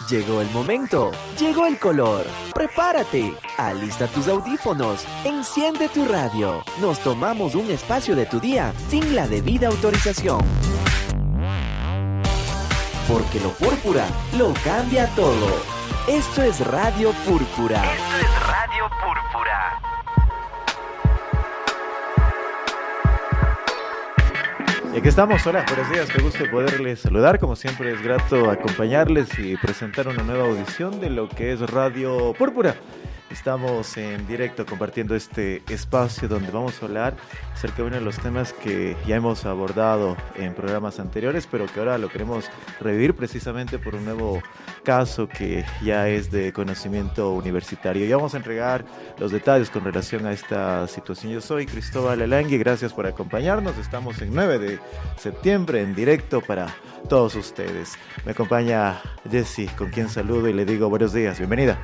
Llegó el momento, llegó el color. Prepárate, alista tus audífonos, enciende tu radio. Nos tomamos un espacio de tu día sin la debida autorización. Porque lo púrpura lo cambia todo. Esto es Radio Púrpura. Esto es Radio Púrpura. Y aquí estamos, hola, buenos días, qué gusto poderles saludar, como siempre es grato acompañarles y presentar una nueva audición de lo que es Radio Púrpura. Estamos en directo compartiendo este espacio donde vamos a hablar acerca de uno de los temas que ya hemos abordado en programas anteriores, pero que ahora lo queremos revivir precisamente por un nuevo caso que ya es de conocimiento universitario. Ya vamos a entregar los detalles con relación a esta situación. Yo soy Cristóbal Alangui, gracias por acompañarnos. Estamos en 9 de septiembre en directo para todos ustedes. Me acompaña Jessie, con quien saludo y le digo buenos días, bienvenida.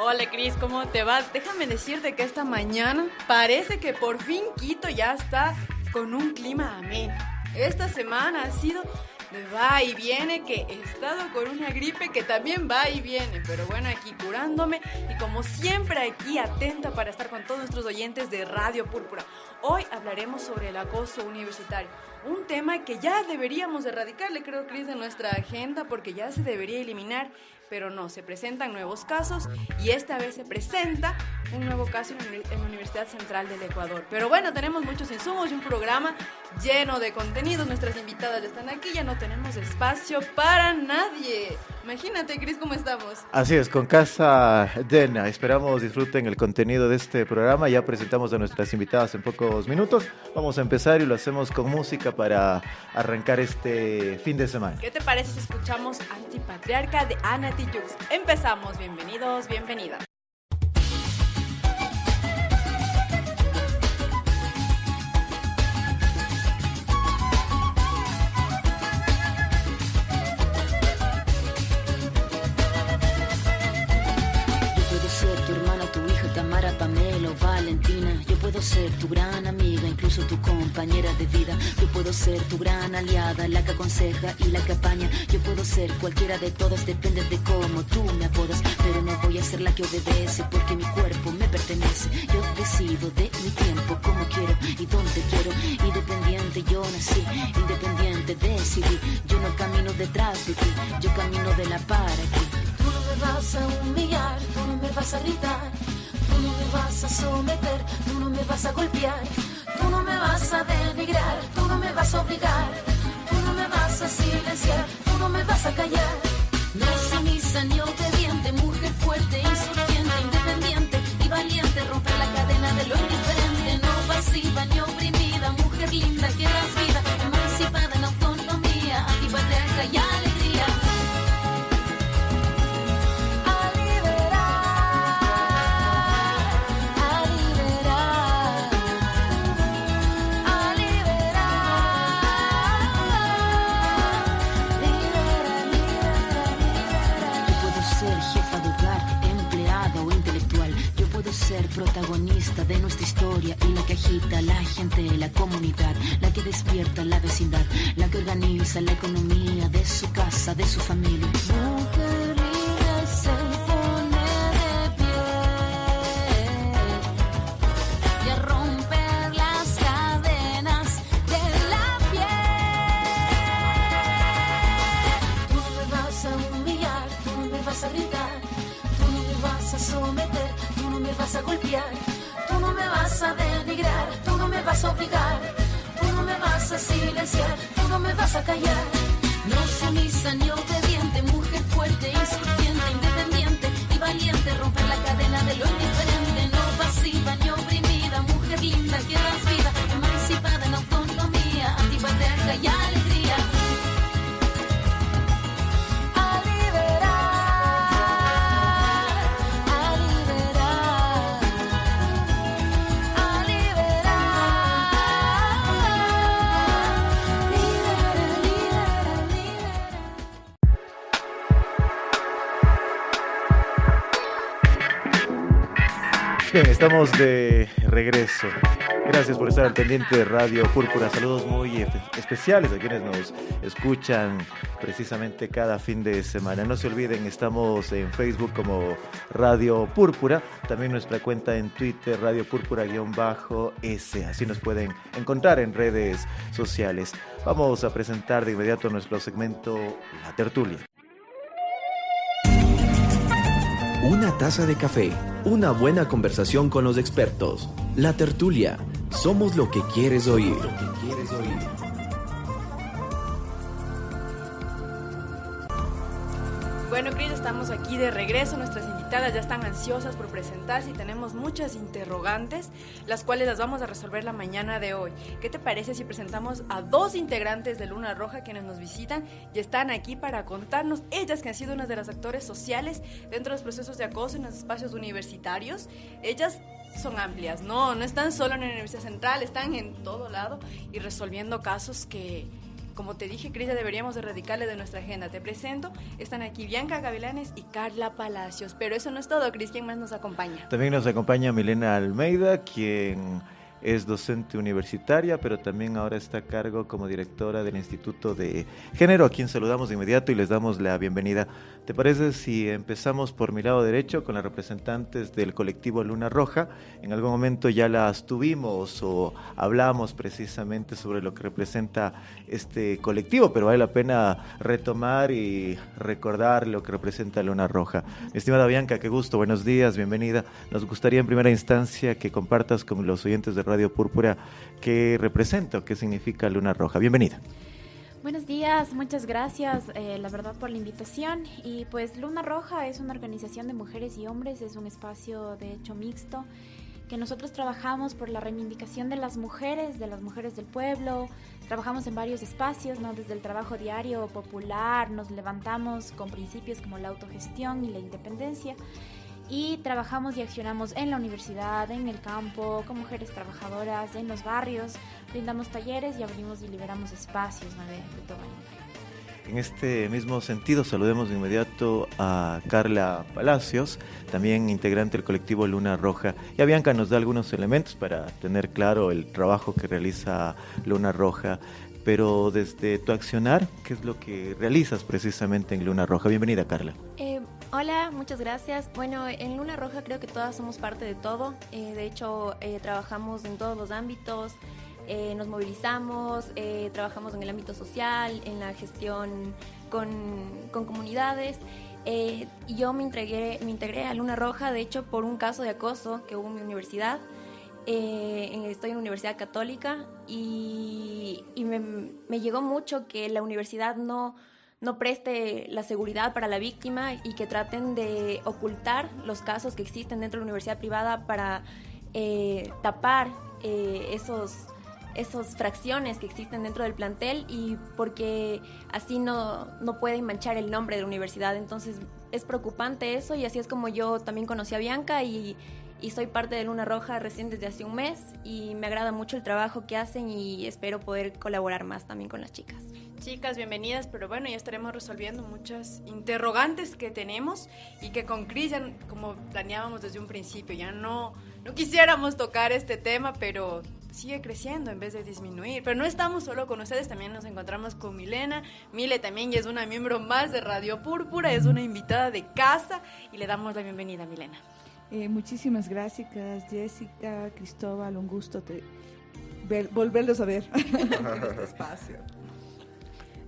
Hola Cris, ¿cómo te va? Déjame decirte que esta mañana parece que por fin Quito ya está con un clima ameno. Esta semana ha sido de va y viene, que he estado con una gripe que también va y viene, pero bueno, aquí curándome y como siempre aquí atenta para estar con todos nuestros oyentes de Radio Púrpura. Hoy hablaremos sobre el acoso universitario, un tema que ya deberíamos erradicarle, creo, Cris, de nuestra agenda, porque ya se debería eliminar, pero no, se presentan nuevos casos y esta vez se presenta un nuevo caso en la Universidad Central del Ecuador. Pero bueno, tenemos muchos insumos y un programa lleno de contenidos. Nuestras invitadas están aquí, ya no tenemos espacio para nadie. Imagínate, Cris, ¿cómo estamos? Así es, con casa llena. Esperamos disfruten el contenido de este programa. Ya presentamos a nuestras invitadas en pocos minutos. Vamos a empezar y lo hacemos con música para arrancar este fin de semana. ¿Qué te parece si escuchamos Antipatriarca de Ana Tijoux? Empezamos, bienvenidos, bienvenidas. Pamela o Valentina, yo puedo ser tu gran amiga, incluso tu compañera de vida. Yo puedo ser tu gran aliada, la que aconseja y la que apaña. Yo puedo ser cualquiera de todas, depende de cómo tú me apodas. Pero no voy a ser la que obedece, porque mi cuerpo me pertenece. Yo decido de mi tiempo, como quiero y donde quiero. Independiente yo nací, independiente decidí. Yo no camino detrás de ti, yo camino de la para ti. Tú no me vas a humillar, tú no me vas a gritar. Tú no me vas a someter, tú no me vas a golpear, tú no me vas a denigrar, tú no me vas a obligar, tú no me vas a silenciar, tú no me vas a callar. No sumisa ni obediente, mujer fuerte, insurgente, independiente y valiente, romper la cadena de lo indiferente, no pasiva ni oprimida, mujer linda que das vida, emancipada en autonomía, antipatriarca y alegría. Ser protagonista de nuestra historia y la que agita a la gente, la comunidad, la que despierta la vecindad, la que organiza la economía de su casa, de su familia. Mujer libre se pone de pie y a romper las cadenas de la piel. Tú no me vas a humillar, tú no me vas a gritar, tú no me vas a someter, tú no me vas a golpear, tú no me vas a denigrar, tú no me vas a obligar, tú no me vas a silenciar, tú no me vas a callar. No sumisa ni obediente, mujer fuerte, insurgente, independiente y valiente, romper la cadena de lo indiferente, no pasiva ni oprimida, mujer linda que das vida, emancipada en autonomía, antipatriarca y alegría. Bien, estamos de regreso. Gracias por estar al pendiente de Radio Púrpura. Saludos muy especiales a quienes nos escuchan precisamente cada fin de semana. No se olviden, estamos en Facebook como Radio Púrpura, también nuestra cuenta en Twitter, Radio Púrpura-S. Así nos pueden encontrar en redes sociales. Vamos a presentar de inmediato nuestro segmento La Tertulia. Una taza de café, una buena conversación con los expertos. La Tertulia. Somos lo que quieres oír. Bueno, Cris, estamos aquí de regreso. Nuestras invitadas ya están ansiosas por presentarse y tenemos muchas interrogantes, las cuales las vamos a resolver la mañana de hoy. ¿Qué te parece si presentamos a dos integrantes de Luna Roja quienes nos visitan y están aquí para contarnos, ellas que han sido unas de las actores sociales dentro de los procesos de acoso en los espacios universitarios? Ellas son amplias, no están solo en la Universidad Central, están en todo lado y resolviendo casos que, como te dije, Cris, ya deberíamos erradicarle de nuestra agenda. Te presento, están aquí Bianca Gavilanes y Carla Palacios. Pero eso no es todo, Cris, ¿quién más nos acompaña? También nos acompaña Milena Almeida, quien es docente universitaria, pero también ahora está a cargo como directora del Instituto de Género, a quien saludamos de inmediato y les damos la bienvenida. ¿Te parece si empezamos por mi lado derecho con las representantes del colectivo Luna Roja? En algún momento ya las tuvimos o hablamos precisamente sobre lo que representa este colectivo, pero vale la pena retomar y recordar lo que representa Luna Roja. Mi estimada Bianca, qué gusto, buenos días, bienvenida. Nos gustaría en primera instancia que compartas con los oyentes de Radio Púrpura qué representa o qué significa Luna Roja. Bienvenida. Buenos días, muchas gracias, la verdad, por la invitación. Y pues Luna Roja es una organización de mujeres y hombres, es un espacio de hecho mixto, que nosotros trabajamos por la reivindicación de las mujeres del pueblo. Trabajamos en varios espacios, ¿no? Desde el trabajo diario popular, nos levantamos con principios como la autogestión y la independencia. Y trabajamos y accionamos en la universidad, en el campo, con mujeres trabajadoras, en los barrios, brindamos talleres y abrimos y liberamos espacios, ¿no? de toda la. En este mismo sentido, saludemos de inmediato a Carla Palacios, también integrante del colectivo Luna Roja. Ya Bianca nos da algunos elementos para tener claro el trabajo que realiza Luna Roja, pero desde tu accionar, ¿qué es lo que realizas precisamente en Luna Roja? Bienvenida, Carla. Hola, muchas gracias. Bueno, en Luna Roja creo que todas somos parte de todo. De hecho, trabajamos en todos los ámbitos, nos movilizamos, trabajamos en el ámbito social, en la gestión con comunidades. Yo me integré a Luna Roja, de hecho, por un caso de acoso que hubo en mi universidad. Estoy en una universidad católica y me llegó mucho que la universidad no preste la seguridad para la víctima y que traten de ocultar los casos que existen dentro de la universidad privada para tapar esas fracciones que existen dentro del plantel, y porque así no pueden manchar el nombre de la universidad. Entonces es preocupante eso, y así es como yo también conocí a Bianca y soy parte de Luna Roja recién desde hace un mes, y me agrada mucho el trabajo que hacen y espero poder colaborar más también con las chicas. Chicas, bienvenidas, pero bueno, ya estaremos resolviendo muchas interrogantes que tenemos y que con Cris, como planeábamos desde un principio, ya no quisiéramos tocar este tema, pero sigue creciendo en vez de disminuir. Pero no estamos solo con ustedes, también nos encontramos con Milena. Mile también ya es una miembro más de Radio Púrpura, es una invitada de casa, y le damos la bienvenida a Milena. Muchísimas gracias, Jessica, Cristóbal, un gusto volverlos a ver en este espacio.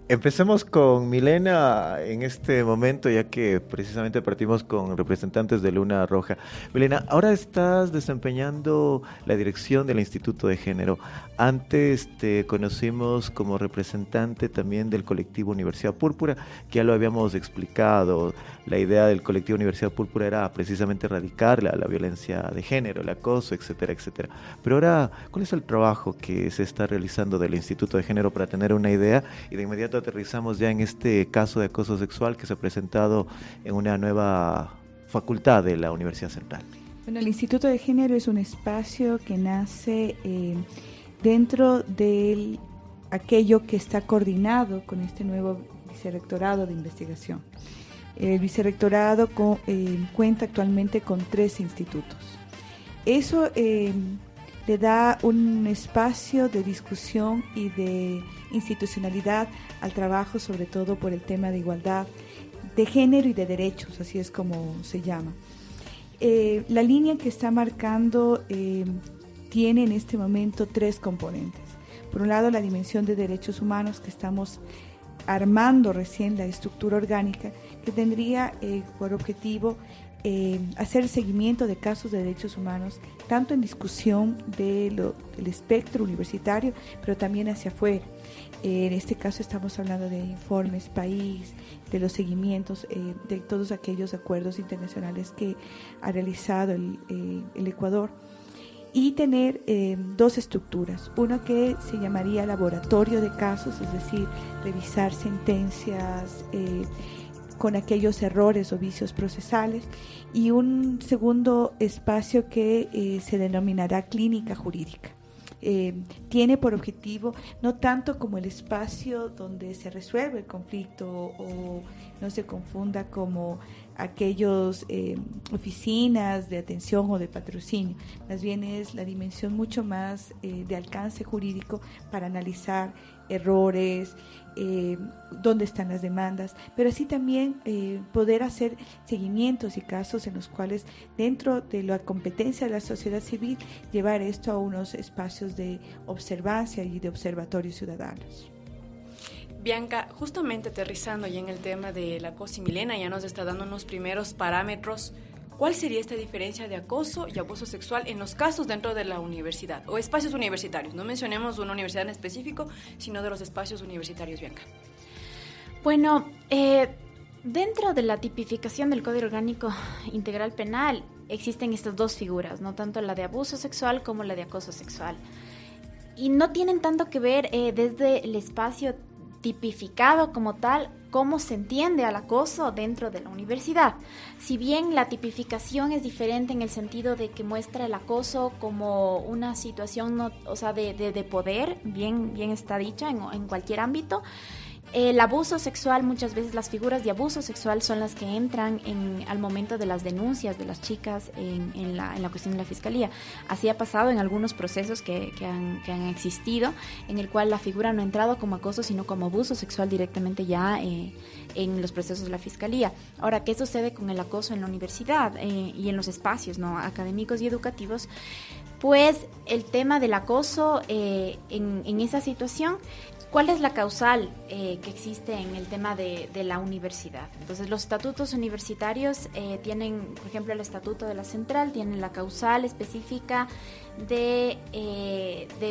Empecemos con Milena en este momento, ya que precisamente partimos con representantes de Luna Roja. Milena, ahora estás desempeñando la dirección del Instituto de Género. Antes te conocimos como representante también del colectivo Universidad Púrpura, que ya lo habíamos explicado. La idea del colectivo Universidad Púrpura era precisamente erradicar la violencia de género, el acoso, etcétera, etcétera. Pero ahora, ¿cuál es el trabajo que se está realizando del Instituto de Género para tener una idea? Y de inmediato aterrizamos ya en este caso de acoso sexual que se ha presentado en una nueva facultad de la Universidad Central. Bueno, el Instituto de Género es un espacio que nace dentro de aquello que está coordinado con este nuevo vicerrectorado de investigación. El vicerrectorado cuenta actualmente con 3 institutos. Eso le da un espacio de discusión y de institucionalidad al trabajo, sobre todo por el tema de igualdad de género y de derechos, así es como se llama. La línea que está marcando tiene en este momento 3 componentes. Por un lado, la dimensión de derechos humanos, que estamos armando recién la estructura orgánica, que tendría por objetivo hacer seguimiento de casos de derechos humanos, tanto en discusión del espectro universitario, pero también hacia afuera. En este caso estamos hablando de informes país, de los seguimientos de todos aquellos acuerdos internacionales que ha realizado el Ecuador, y tener 2 estructuras, una que se llamaría laboratorio de casos, es decir, revisar sentencias con aquellos errores o vicios procesales, y un segundo espacio que se denominará clínica jurídica. Tiene por objetivo no tanto como el espacio donde se resuelve el conflicto, o no se confunda como aquellos oficinas de atención o de patrocinio, más bien es la dimensión mucho más de alcance jurídico para analizar errores, dónde están las demandas, pero así también poder hacer seguimientos y casos en los cuales, dentro de la competencia de la sociedad civil, llevar esto a unos espacios de observancia y de observatorios ciudadanos. Bianca, justamente aterrizando ya en el tema del acoso, y Milena ya nos está dando unos primeros parámetros. ¿Cuál sería esta diferencia de acoso y abuso sexual en los casos dentro de la universidad o espacios universitarios? No mencionemos una universidad en específico, sino de los espacios universitarios, Bianca. Bueno, dentro de la tipificación del Código Orgánico Integral Penal existen estas 2 figuras, no tanto la de abuso sexual como la de acoso sexual. Y no tienen tanto que ver desde el espacio tipificado como tal, cómo se entiende al acoso dentro de la universidad. Si bien la tipificación es diferente en el sentido de que muestra el acoso como una situación, de poder, bien está dicha en cualquier ámbito, el abuso sexual, muchas veces las figuras de abuso sexual son las que entran al momento de las denuncias de las chicas en la cuestión de la fiscalía. Así ha pasado en algunos procesos que han existido, en el cual la figura no ha entrado como acoso, sino como abuso sexual directamente ya en los procesos de la fiscalía. Ahora, ¿qué sucede con el acoso en la universidad y en los espacios académicos y educativos? Pues el tema del acoso en esa situación, ¿cuál es la causal que existe en el tema de la universidad? Entonces, los estatutos universitarios tienen, por ejemplo, el estatuto de la central, tienen la causal específica de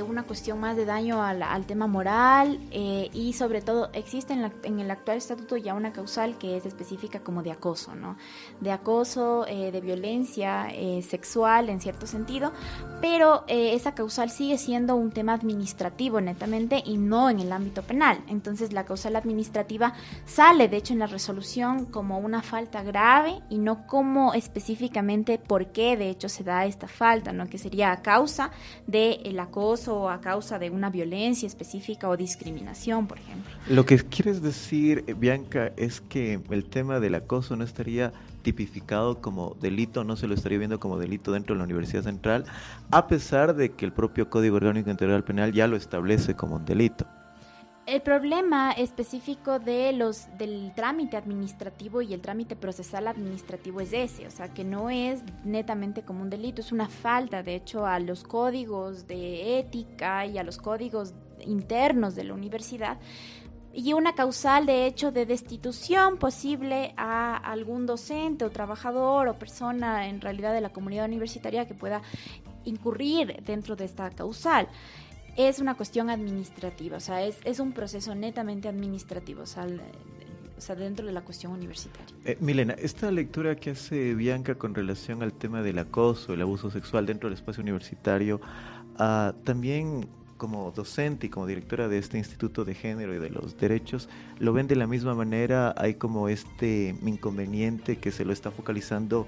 una cuestión más de daño al tema moral, y sobre todo existe en el actual estatuto ya una causal que es específica como de acoso, ¿no? De acoso, de violencia sexual en cierto sentido, pero esa causal sigue siendo un tema administrativo netamente y no en el ámbito penal. Entonces la causal administrativa sale de hecho en la resolución como una falta grave y no como específicamente por qué de hecho se da esta falta, ¿no? Que sería a causa del acoso o a causa de una violencia específica o discriminación, por ejemplo. Lo que quieres decir, Bianca, es que el tema del acoso no estaría tipificado como delito, no se lo estaría viendo como delito dentro de la Universidad Central, a pesar de que el propio Código Orgánico Integral Penal ya lo establece como un delito. El problema específico del trámite administrativo y el trámite procesal administrativo es ese, o sea, que no es netamente como un delito, es una falta, de hecho, a los códigos de ética y a los códigos internos de la universidad, y una causal, de hecho, de destitución posible a algún docente o trabajador o persona, en realidad, de la comunidad universitaria que pueda incurrir dentro de esta causal. Es una cuestión administrativa, o sea, es un proceso netamente administrativo, o sea, dentro de la cuestión universitaria. Milena, esta lectura que hace Bianca con relación al tema del acoso, el abuso sexual dentro del espacio universitario, también como docente y como directora de este Instituto de Género y de los Derechos, ¿lo ven de la misma manera? ¿Hay como este inconveniente que se lo está focalizando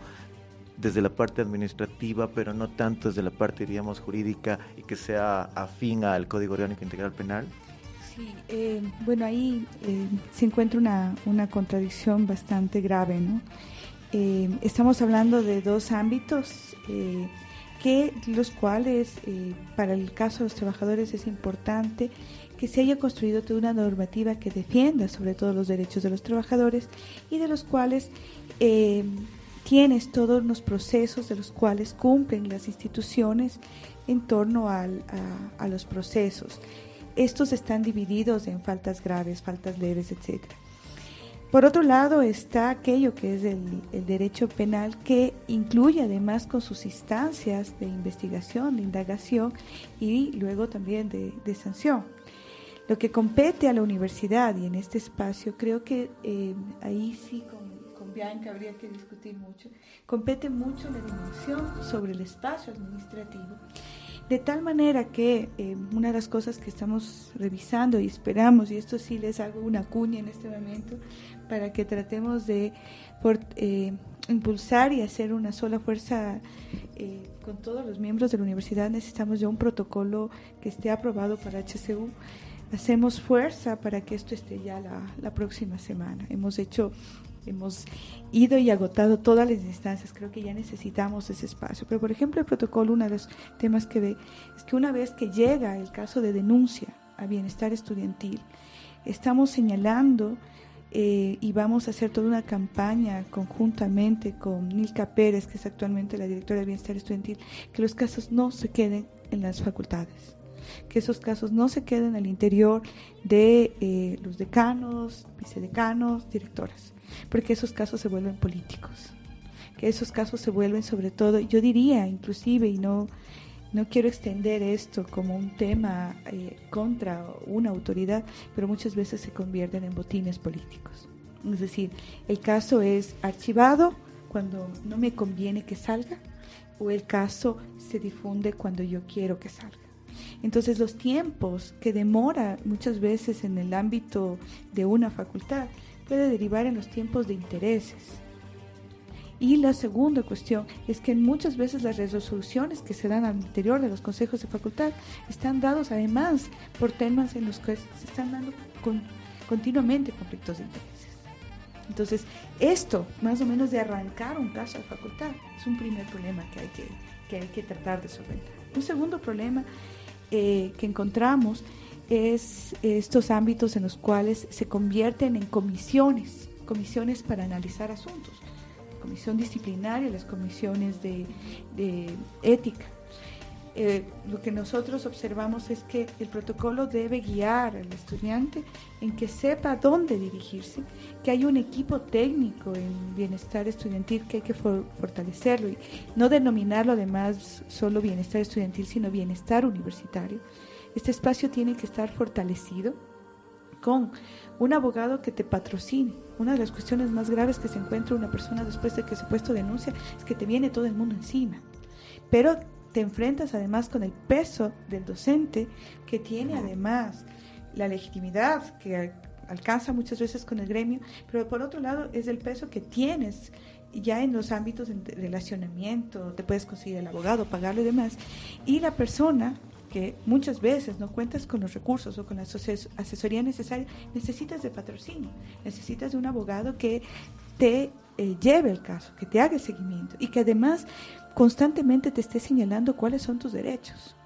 desde la parte administrativa, pero no tanto desde la parte, digamos, jurídica, y que sea afín al Código Orgánico Integral Penal? Sí, bueno, ahí se encuentra una contradicción bastante grave, ¿no? Estamos hablando de 2 ámbitos los cuales, para el caso de los trabajadores, es importante que se haya construido toda una normativa que defienda sobre todo los derechos de los trabajadores y de los cuales tienes todos los procesos de los cuales cumplen las instituciones en torno a los procesos. Estos están divididos en faltas graves, faltas leves, etc. Por otro lado está aquello que es el derecho penal, que incluye además con sus instancias de investigación, de indagación y luego también de sanción. Lo que compete a la universidad, y en este espacio creo que ahí sí con Bianca habría que discutir mucho, compete mucho la dimensión sobre el espacio administrativo, de tal manera que una de las cosas que estamos revisando y esperamos, y esto sí les hago una cuña en este momento, para que tratemos de impulsar y hacer una sola fuerza con todos los miembros de la universidad, necesitamos ya un protocolo que esté aprobado para HCU. Hacemos fuerza para que esto esté ya la próxima semana. Hemos ido y agotado todas las instancias, creo que ya necesitamos ese espacio. Pero, por ejemplo, el protocolo, uno de los temas que ve es que una vez que llega el caso de denuncia a bienestar estudiantil, estamos señalando y vamos a hacer toda una campaña conjuntamente con Nilka Pérez, que es actualmente la directora de bienestar estudiantil, que los casos no se queden en las facultades, que esos casos no se queden al interior de los decanos, vicedecanos, directoras, porque esos casos se vuelven políticos, que esos casos se vuelven sobre todo, yo diría inclusive, y no quiero extender esto como un tema contra una autoridad, pero muchas veces se convierten en botines políticos. Es decir, el caso es archivado cuando no me conviene que salga, o el caso se difunde cuando yo quiero que salga. Entonces, los tiempos que demora muchas veces en el ámbito de una facultad puede derivar en los tiempos de intereses. Y la segunda cuestión es que muchas veces las resoluciones que se dan al interior de los consejos de facultad están dados además por temas en los que se están dando continuamente conflictos de intereses. Entonces, esto, más o menos de arrancar un caso de facultad, es un primer problema que hay que tratar de solventar. Un segundo problema que encontramos es estos ámbitos en los cuales se convierten en comisiones para analizar asuntos. Comisión disciplinaria, las comisiones de ética. Lo que nosotros observamos es que el protocolo debe guiar al estudiante en que sepa dónde dirigirse, que hay un equipo técnico en bienestar estudiantil que hay que fortalecerlo y no denominarlo además solo bienestar estudiantil, sino bienestar universitario. Este espacio tiene que estar fortalecido con un abogado que te patrocine. Una de las cuestiones más graves que se encuentra una persona después de que se ha puesto denuncia es que te viene todo el mundo encima. Pero te enfrentas además con el peso del docente, que tiene además la legitimidad que alcanza muchas veces con el gremio, pero por otro lado es el peso que tienes ya en los ámbitos de relacionamiento, te puedes conseguir el abogado, pagarlo y demás, y la persona que muchas veces no cuentas con los recursos o con la asesoría necesaria, necesitas de patrocinio, necesitas de un abogado que te lleve el caso, que te haga el seguimiento y que además constantemente te esté señalando cuáles son tus derechos.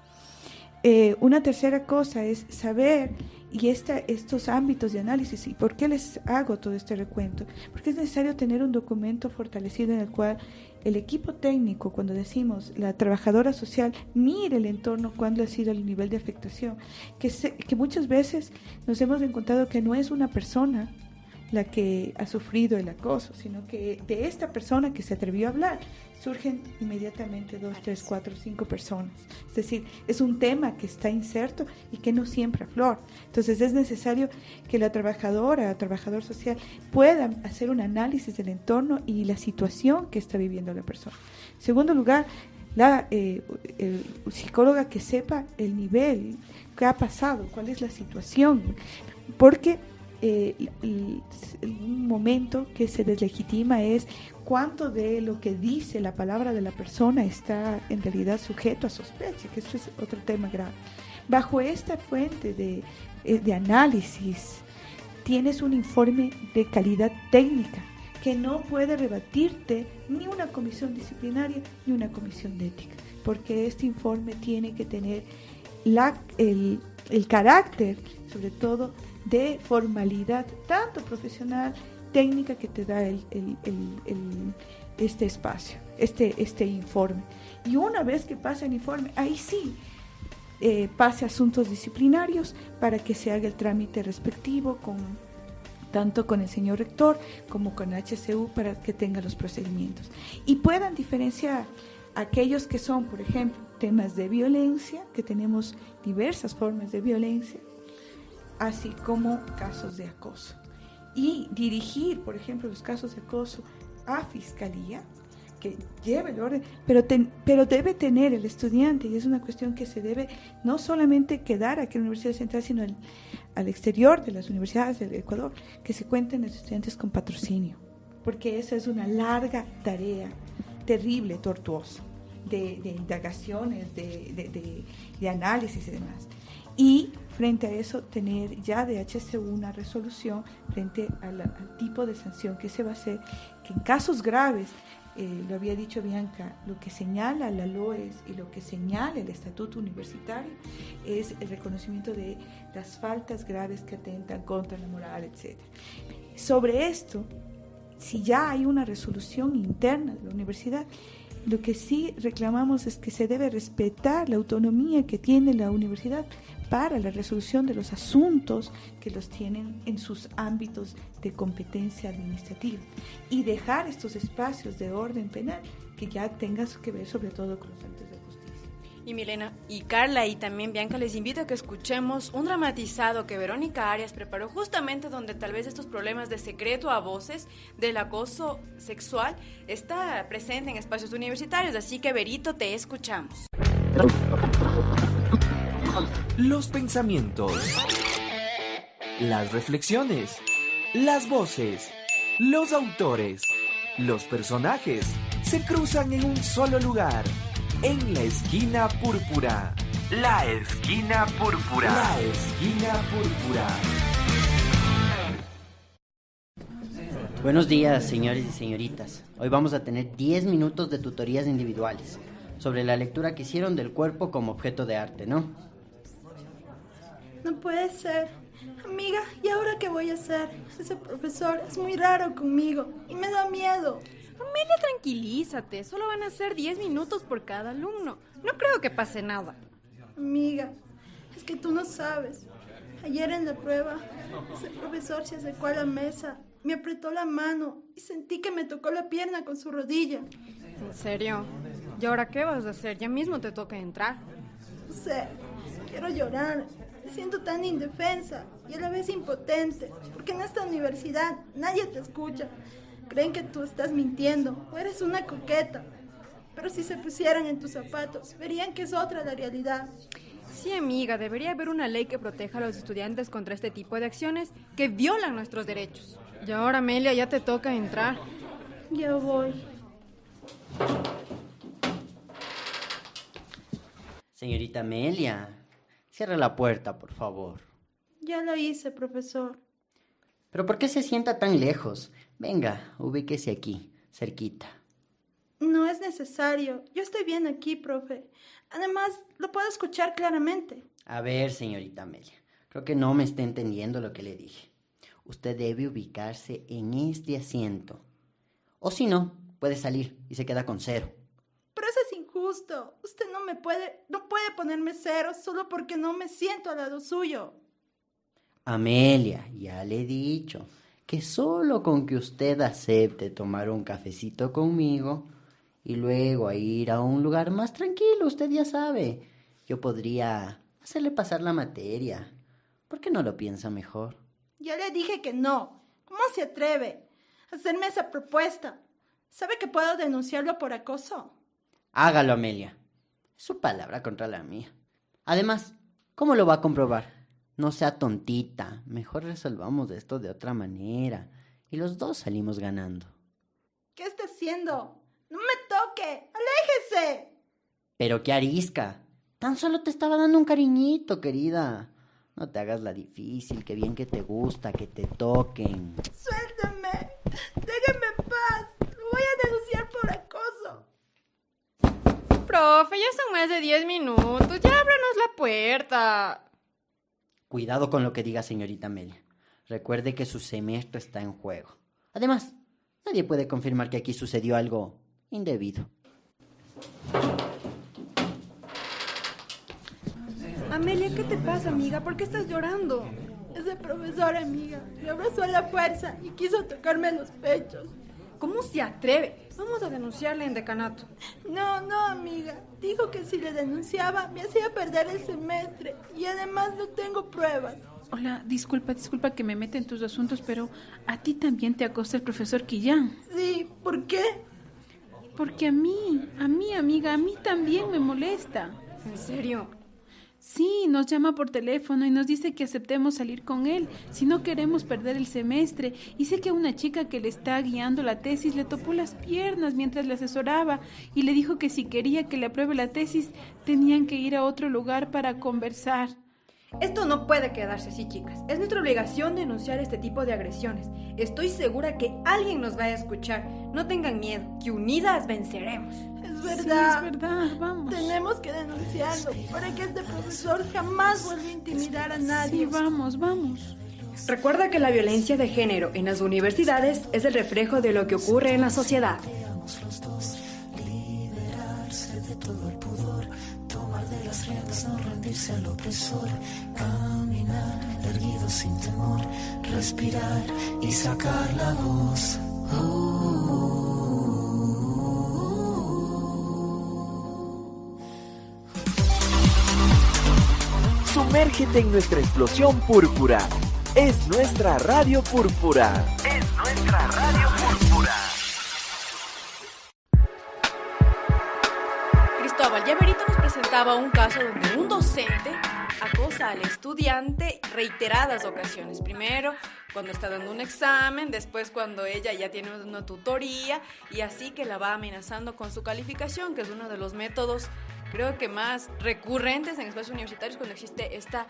Una tercera cosa es saber, y estos ámbitos de análisis, ¿y por qué les hago todo este recuento? Porque es necesario tener un documento fortalecido en el cual el equipo técnico, cuando decimos la trabajadora social, mire el entorno, cuándo ha sido el nivel de afectación, que muchas veces nos hemos encontrado que no es una persona la que ha sufrido el acoso, sino que de esta persona que se atrevió a hablar, surgen inmediatamente 2, 3, 4, 5 personas. Es decir, es un tema que está inserto y que no siempre aflora. Entonces es necesario que la trabajadora, el trabajador social, pueda hacer un análisis del entorno y la situación que está viviendo la persona. En segundo lugar, la psicóloga que sepa el nivel, qué ha pasado, cuál es la situación, porque un momento que se deslegitima es cuánto de lo que dice la palabra de la persona está en realidad sujeto a sospecha, que eso es otro tema grave. Bajo esta fuente de análisis tienes un informe de calidad técnica que no puede rebatirte ni una comisión disciplinaria ni una comisión de ética, porque este informe tiene que tener el carácter, sobre todo, de formalidad, tanto profesional, técnica, que te da este espacio, este informe. Y una vez que pase el informe, ahí sí, pase a asuntos disciplinarios para que se haga el trámite respectivo tanto con el señor rector como con HCU, para que tenga los procedimientos y puedan diferenciar aquellos que son, por ejemplo, temas de violencia, que tenemos diversas formas de violencia, así como casos de acoso, y dirigir, por ejemplo, los casos de acoso a fiscalía, que lleve el orden, pero debe tener el estudiante, y es una cuestión que se debe no solamente quedar aquí en la Universidad Central, sino al exterior de las universidades del Ecuador, que se cuenten los estudiantes con patrocinio, porque esa es una larga tarea, terrible, tortuosa, de indagaciones, de análisis y demás. Y frente a eso, tener ya de HCU una resolución frente al tipo de sanción que se va a hacer, que en casos graves, lo había dicho Bianca, lo que señala la LOES y lo que señala el Estatuto Universitario es el reconocimiento de las faltas graves que atentan contra la moral, etc. Sobre esto, si ya hay una resolución interna de la universidad, lo que sí reclamamos es que se debe respetar la autonomía que tiene la universidad para la resolución de los asuntos que los tienen en sus ámbitos de competencia administrativa, y dejar estos espacios de orden penal que ya tengan que ver sobre todo con los actos de justicia. Y Milena, y Carla, y también Bianca, les invito a que escuchemos un dramatizado que Verónica Arias preparó, justamente donde tal vez estos problemas de secreto a voces del acoso sexual está presente en espacios universitarios, así que Verito, te escuchamos. Los pensamientos, las reflexiones, las voces, los autores, los personajes se cruzan en un solo lugar, en la esquina púrpura. La esquina púrpura. La esquina púrpura. Buenos días, señores y señoritas. Hoy vamos a tener 10 minutos de tutorías individuales sobre la lectura que hicieron del cuerpo como objeto de arte, ¿no? No puede ser. Amiga, ¿y ahora qué voy a hacer? Ese profesor es muy raro conmigo y me da miedo. Amelia, tranquilízate. Solo van a ser 10 minutos por cada alumno. No creo que pase nada. Amiga, es que tú no sabes. Ayer en la prueba, ese profesor se acercó a la mesa, me apretó la mano y sentí que me tocó la pierna con su rodilla. ¿En serio? ¿Y ahora qué vas a hacer? Ya mismo te toca entrar. No sé, quiero llorar. Me siento tan indefensa y a la vez impotente, porque en esta universidad nadie te escucha. Creen que tú estás mintiendo o eres una coqueta. Pero si se pusieran en tus zapatos, verían que es otra la realidad. Sí, amiga, debería haber una ley que proteja a los estudiantes contra este tipo de acciones que violan nuestros derechos. Y ahora, Amelia, ya te toca entrar. Ya voy. Señorita Amelia, cierre la puerta, por favor. Ya lo hice, profesor. ¿Pero por qué se sienta tan lejos? Venga, ubíquese aquí, cerquita. No es necesario. Yo estoy bien aquí, profe. Además, lo puedo escuchar claramente. A ver, señorita Amelia, creo que no me está entendiendo lo que le dije. Usted debe ubicarse en este asiento. O si no, puede salir y se queda con 0. Pero eso es injusto. Usted no puede ponerme 0 solo porque no me siento al lado suyo. Amelia, ya le he dicho que solo con que usted acepte tomar un cafecito conmigo y luego ir a un lugar más tranquilo, usted ya sabe, yo podría hacerle pasar la materia. ¿Por qué no lo piensa mejor? Ya le dije que no. ¿Cómo se atreve a hacerme esa propuesta? ¿Sabe que puedo denunciarlo por acoso? Hágalo, Amelia. Es su palabra contra la mía. Además, ¿cómo lo va a comprobar? No sea tontita. Mejor resolvamos esto de otra manera. Y los dos salimos ganando. ¿Qué está haciendo? ¡No me toque! ¡Aléjese! Pero qué arisca. Tan solo te estaba dando un cariñito, querida. No te hagas la difícil, que bien que te gusta, que te toquen. ¡Suéltame! ¡Déjame en paz! ¡Lo voy a denunciar por acoso! profe, ya son más de 10 minutos. Ya ábranos la puerta. Cuidado con lo que diga, señorita Amelia. Recuerde que su semestre está en juego. Además, nadie puede confirmar que aquí sucedió algo indebido. Amelia, ¿qué te pasa, amiga? ¿Por qué estás llorando? Ese profesor, amiga, me abrazó a la fuerza y quiso tocarme los pechos. ¿Cómo se atreve? Vamos a denunciarle en decanato. No, amiga. Dijo que si le denunciaba me hacía perder el semestre y además no tengo pruebas. Hola, disculpa que me meta en tus asuntos, pero ¿a ti también te acosa el profesor Quillán? Sí, ¿por qué? Porque a mí, amiga, a mí también me molesta. ¿En serio? Sí, nos llama por teléfono y nos dice que aceptemos salir con él si no queremos perder el semestre. Y sé que a una chica que le está guiando la tesis le topó las piernas mientras le asesoraba y le dijo que si quería que le apruebe la tesis tenían que ir a otro lugar para conversar. Esto no puede quedarse así, chicas. Es nuestra obligación denunciar este tipo de agresiones. Estoy segura que alguien nos va a escuchar. No tengan miedo, que unidas venceremos. Es verdad. Sí, es verdad, vamos. Tenemos que denunciarlo para que este profesor jamás vuelva a intimidar a nadie. Sí, vamos. Recuerda que la violencia de género en las universidades es el reflejo de lo que ocurre en la sociedad. Los dos, liberarse de todo el pudor, tomar de las riendas, no rendirse al opresor, caminar erguido sin temor, respirar y sacar la voz. Sumérgete en nuestra explosión púrpura. Es nuestra Radio Púrpura. Es nuestra Radio Púrpura. Cristóbal, ya Verito nos presentaba un caso donde un docente acosa al estudiante reiteradas ocasiones. Primero, cuando está dando un examen, después cuando ella ya tiene una tutoría y así que la va amenazando con su calificación, que es uno de los métodos creo que más recurrentes en espacios universitarios cuando existe esta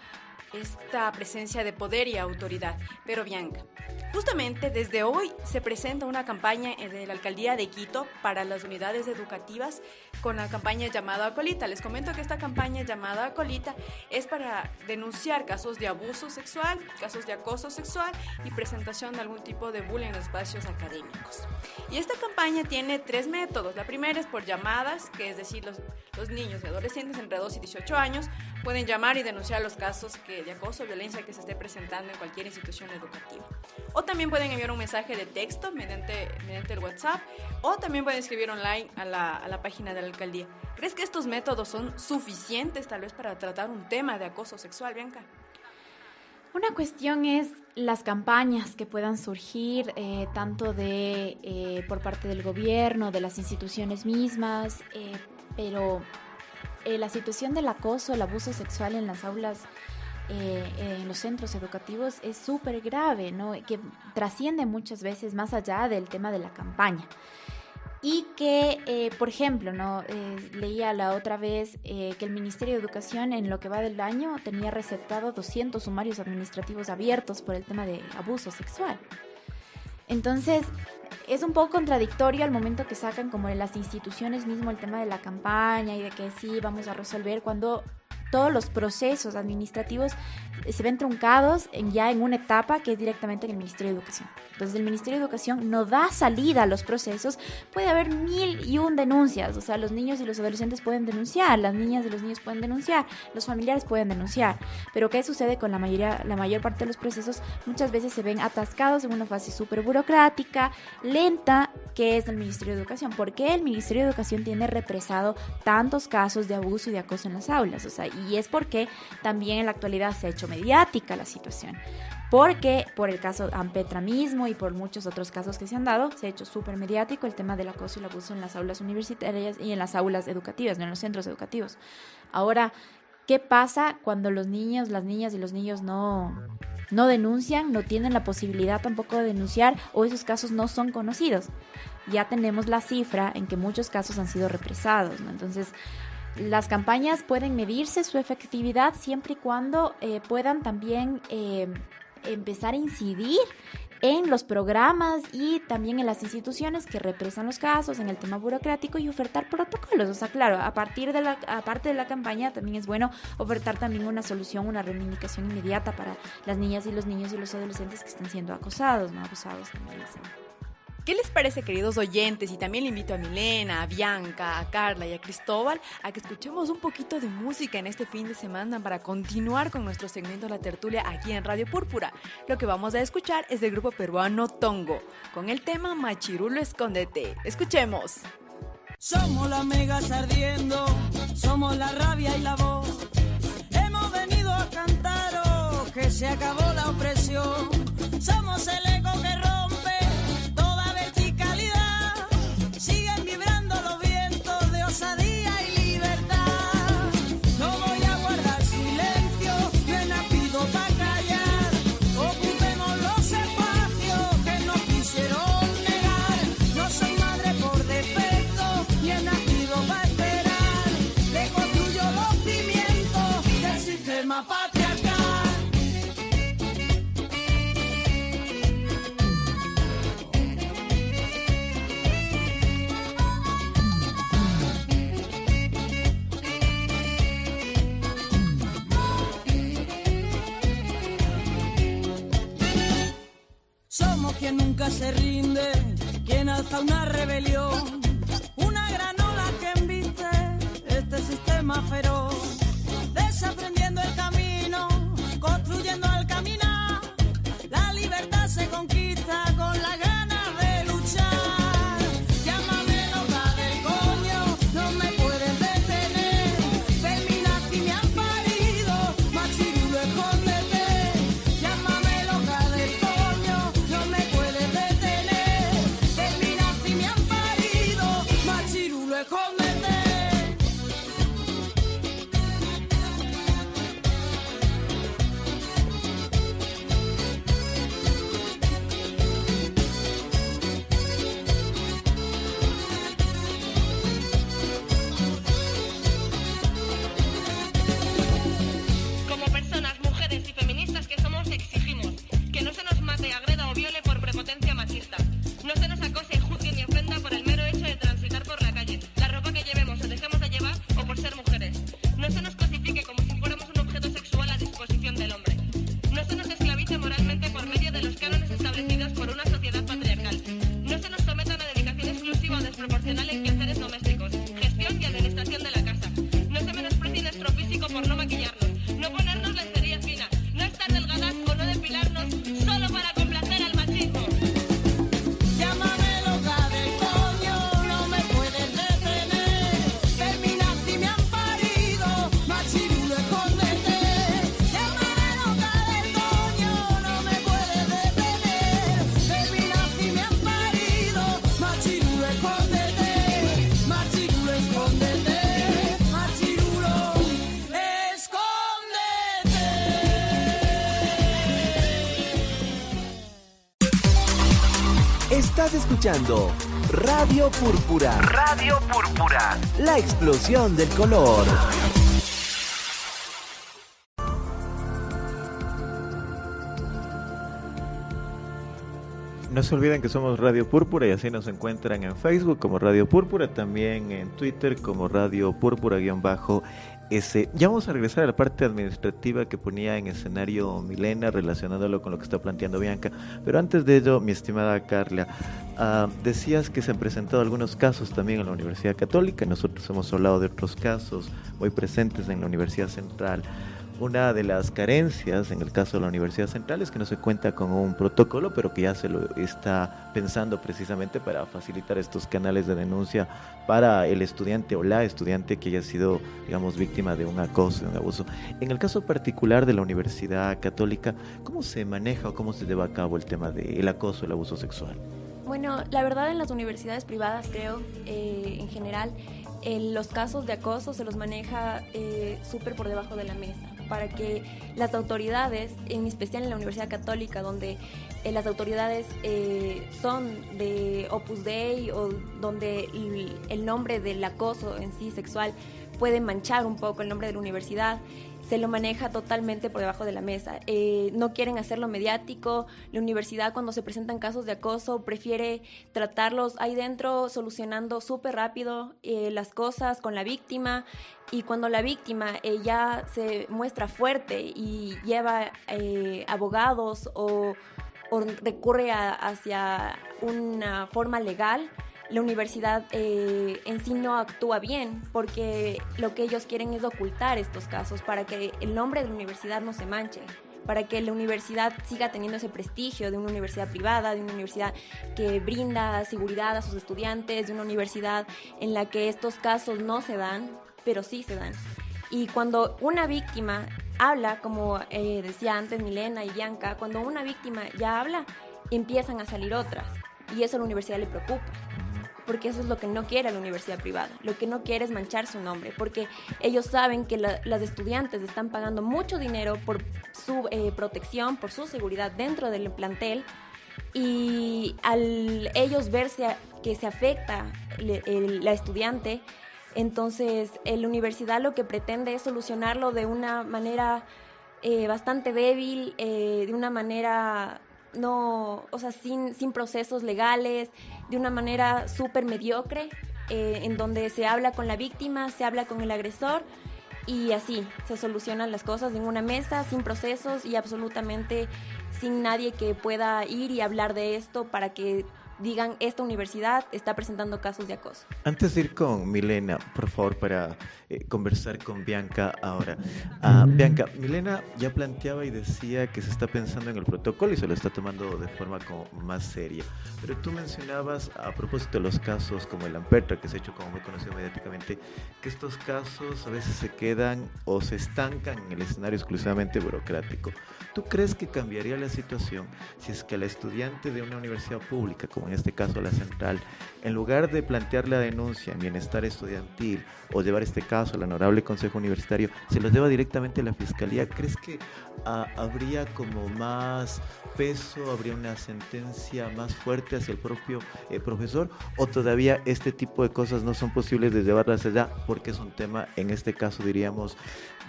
presencia de poder y autoridad. Pero Bianca, justamente desde hoy se presenta una campaña de la Alcaldía de Quito para las unidades educativas con la campaña llamada Acolita. Les comento que esta campaña llamada Acolita es para denunciar casos de abuso sexual, casos de acoso sexual y presentación de algún tipo de bullying en los espacios académicos. Y esta campaña tiene 3 métodos. La primera es por llamadas, que es decir, los niños y adolescentes entre 2 y 18 años pueden llamar y denunciar los casos de acoso o violencia que se esté presentando en cualquier institución educativa. O también pueden enviar un mensaje de texto mediante el WhatsApp, o también pueden escribir online a la página de la alcaldía. ¿Crees que estos métodos son suficientes tal vez para tratar un tema de acoso sexual, Bianca? Una cuestión es las campañas que puedan surgir tanto por parte del gobierno, de las instituciones mismas, pero la situación del acoso, el abuso sexual en las aulas, en los centros educativos es súper grave, ¿no? Que trasciende muchas veces más allá del tema de la campaña. Y que, por ejemplo, ¿no? Leía la otra vez que el Ministerio de Educación en lo que va del año tenía receptado 200 sumarios administrativos abiertos por el tema de abuso sexual. Entonces, es un poco contradictorio al momento que sacan como de las instituciones mismo el tema de la campaña y de que sí, vamos a resolver, cuando todos los procesos administrativos se ven truncados ya en una etapa que es directamente en el Ministerio de Educación. Entonces el Ministerio de Educación no da salida a los procesos. Puede haber 1001 denuncias, o sea, los niños y los adolescentes pueden denunciar, las niñas y los niños pueden denunciar, los familiares pueden denunciar, pero ¿qué sucede con la mayor parte de los procesos? Muchas veces se ven atascados en una fase súper burocrática, lenta, que es el Ministerio de Educación. ¿Por qué el Ministerio de Educación tiene represado tantos casos de abuso y de acoso en las aulas? O sea, y es porque también en la actualidad se ha hecho mediática la situación. Porque por el caso Ampetra mismo y por muchos otros casos que se han dado, se ha hecho súper mediático el tema del acoso y el abuso en las aulas universitarias y en las aulas educativas, no en los centros educativos. Ahora, ¿qué pasa cuando los niños, las niñas y los niños no denuncian, no tienen la posibilidad tampoco de denunciar o esos casos no son conocidos? Ya tenemos la cifra en que muchos casos han sido represados, ¿no? Entonces, las campañas pueden medirse su efectividad siempre y cuando puedan también empezar a incidir en los programas y también en las instituciones que represan los casos, en el tema burocrático y ofertar protocolos. O sea, claro, aparte de la campaña también es bueno ofertar también una solución, una reivindicación inmediata para las niñas y los niños y los adolescentes que están siendo acosados, ¿no? Abusados también. ¿Qué les parece, queridos oyentes? Y también le invito a Milena, a Bianca, a Carla y a Cristóbal a que escuchemos un poquito de música en este fin de semana para continuar con nuestro segmento La Tertulia aquí en Radio Púrpura. Lo que vamos a escuchar es del grupo peruano Tongo, con el tema Machirulo Escóndete. Escuchemos. Somos las megas ardiendo, somos la rabia y la voz. Hemos venido a cantar, oh, que se acabó la opresión. Somos el eco que rompe toda verticalidad. Siguen vibrando los vientos de osadía y libertad. No voy a guardar silencio, yo nacido para callar. Ocupemos los espacios que nos quisieron negar. No soy madre por defecto, ni he nacido para esperar. Reconstruyo los cimientos del sistema patriarcal. Somos quien nunca se rinde, quien alza una rebelión, una gran ola que embiste este sistema feroz, desaprendiendo el camino, construyendo al caminar. La libertad se conquista con la ganas de luchar. Llámame loca del coño, no me puedes detener. Feminazi me han parido, machirulo escóndete. Llámame loca del coño, no me puedes detener. Feminazi me han parido, machirulo escóndete. Como personas, mujeres y feministas que somos, exigimos que no se nos mate, agreda o viole por prepotencia machista. No se nos acose, juzgue ni ofenda por el mero hecho de transitar por la calle, la ropa que llevemos o dejemos de llevar o por ser mujeres. No se nos cosifique como si fuéramos un objeto sexual a disposición del hombre. No se nos esclavice moralmente por medio de los cánones establecidos por una sociedad patriarcal. No se nos someta a una dedicación exclusiva o desproporcional en quehaceres domésticos, gestión y administración de la casa. No se menosprecie nuestro físico por no maquillarnos, no ponernos lencería fina, no estar delgadas o no depilarnos solo para complacer al machismo. Llámame loca del coño, no me puedes detener. Feminazi me han parido, machirulo escóndete. Llámame loca del coño, no me puedes detener. Feminazi me han parido, machirulo escóndete. Machirulo escóndete, machirulo escóndete. Estás escuchando Radio Púrpura. Radio Púrpura. La explosión del color. No se olviden que somos Radio Púrpura y así nos encuentran en Facebook como Radio Púrpura, también en Twitter como Radio Púrpura-S. Ya vamos a regresar a la parte administrativa que ponía en escenario Milena, relacionándolo con lo que está planteando Bianca. Pero antes de ello, mi estimada Carla, decías que se han presentado algunos casos también en la Universidad Católica. Nosotros hemos hablado de otros casos muy presentes en la Universidad Central. Una de las carencias en el caso de la Universidad Central es que no se cuenta con un protocolo, pero que ya se lo está pensando precisamente para facilitar estos canales de denuncia para el estudiante o la estudiante que haya sido, digamos, víctima de un acoso, de un abuso. En el caso particular de la Universidad Católica, ¿cómo se maneja o cómo se lleva a cabo el tema del acoso, el abuso sexual? Bueno, la verdad en las universidades privadas creo, en general, los casos de acoso se los maneja súper por debajo de la mesa, para que las autoridades, en especial en la Universidad Católica, donde las autoridades son de Opus Dei o donde el nombre del acoso en sí sexual puede manchar un poco el nombre de la universidad, se lo maneja totalmente por debajo de la mesa. No quieren hacerlo mediático. La universidad, cuando se presentan casos de acoso, prefiere tratarlos ahí dentro, solucionando súper rápido las cosas con la víctima. Y cuando la víctima ya se muestra fuerte y lleva abogados o recurre hacia una forma legal, la universidad en sí no actúa bien, porque lo que ellos quieren es ocultar estos casos para que el nombre de la universidad no se manche, para que la universidad siga teniendo ese prestigio de una universidad privada, de una universidad que brinda seguridad a sus estudiantes, de una universidad en la que estos casos no se dan, pero sí se dan. Y cuando una víctima habla, como decía antes Milena y Bianca, cuando una víctima ya habla, empiezan a salir otras, y eso a la universidad le preocupa, porque eso es lo que no quiere la universidad privada. Lo que no quiere es manchar su nombre, porque ellos saben que las estudiantes están pagando mucho dinero por su protección, por su seguridad dentro del plantel, y al ellos verse que se afecta la estudiante, entonces la universidad lo que pretende es solucionarlo de una manera bastante débil, de una manera sin procesos legales, de una manera súper mediocre, en donde se habla con la víctima, se habla con el agresor, y así se solucionan las cosas en una mesa, sin procesos y absolutamente sin nadie que pueda ir y hablar de esto para que digan, esta universidad está presentando casos de acoso. Antes de ir con Milena, por favor, para conversar con Bianca ahora. Bianca, Milena ya planteaba y decía que se está pensando en el protocolo y se lo está tomando de forma como más seria. Pero tú mencionabas, a propósito de los casos como el Lampertra, que se ha hecho como muy conocido mediáticamente, que estos casos a veces se quedan o se estancan en el escenario exclusivamente burocrático. ¿Tú crees que cambiaría la situación si es que la estudiante de una universidad pública, como en este caso la Central, en lugar de plantear la denuncia en bienestar estudiantil o llevar este caso al Honorable Consejo Universitario, se los lleva directamente a la Fiscalía? ¿Crees que habría como más peso, habría una sentencia más fuerte hacia el propio profesor, o todavía este tipo de cosas no son posibles de llevarlas allá porque es un tema, en este caso diríamos,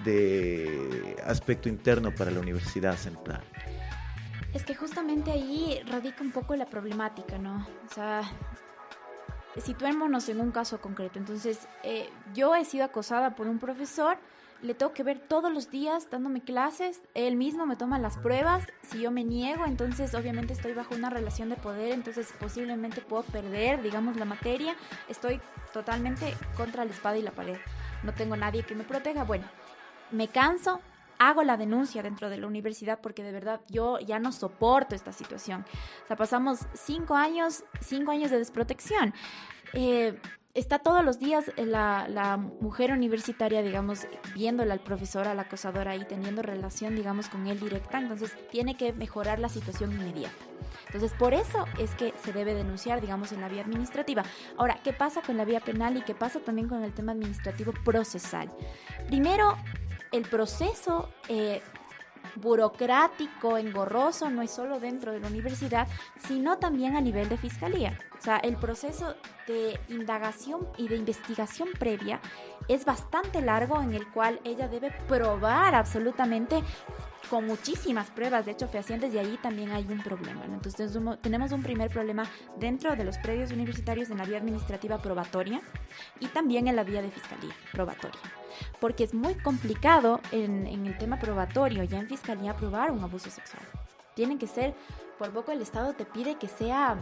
de aspecto interno para la Universidad Central? Es que justamente ahí radica un poco la problemática, ¿no? O sea, situémonos en un caso concreto. Entonces, yo he sido acosada por un profesor, le tengo que ver todos los días dándome clases, él mismo me toma las pruebas, si yo me niego, entonces obviamente estoy bajo una relación de poder, entonces posiblemente puedo perder, digamos, la materia, estoy totalmente contra la espada y la pared, no tengo nadie que me proteja. Bueno, me canso, hago la denuncia dentro de la universidad porque de verdad yo ya no soporto esta situación. O sea, pasamos 5 años de desprotección. Está todos los días la mujer universitaria, digamos, viéndola al profesor, al acosador ahí, teniendo relación, digamos, con él directa. Entonces, tiene que mejorar la situación inmediata. Entonces, por eso es que se debe denunciar, digamos, en la vía administrativa. Ahora, ¿qué pasa con la vía penal y qué pasa también con el tema administrativo procesal? Primero, el proceso burocrático, engorroso, no es solo dentro de la universidad, sino también a nivel de fiscalía. O sea, el proceso de indagación y de investigación previa es bastante largo, en el cual ella debe probar absolutamente con muchísimas pruebas, de hecho fehacientes, y allí también hay un problema, ¿no? Entonces tenemos un primer problema dentro de los predios universitarios en la vía administrativa probatoria y también en la vía de fiscalía probatoria, porque es muy complicado en el tema probatorio, ya en fiscalía, probar un abuso sexual. Tienen que ser, por poco el Estado te pide que sea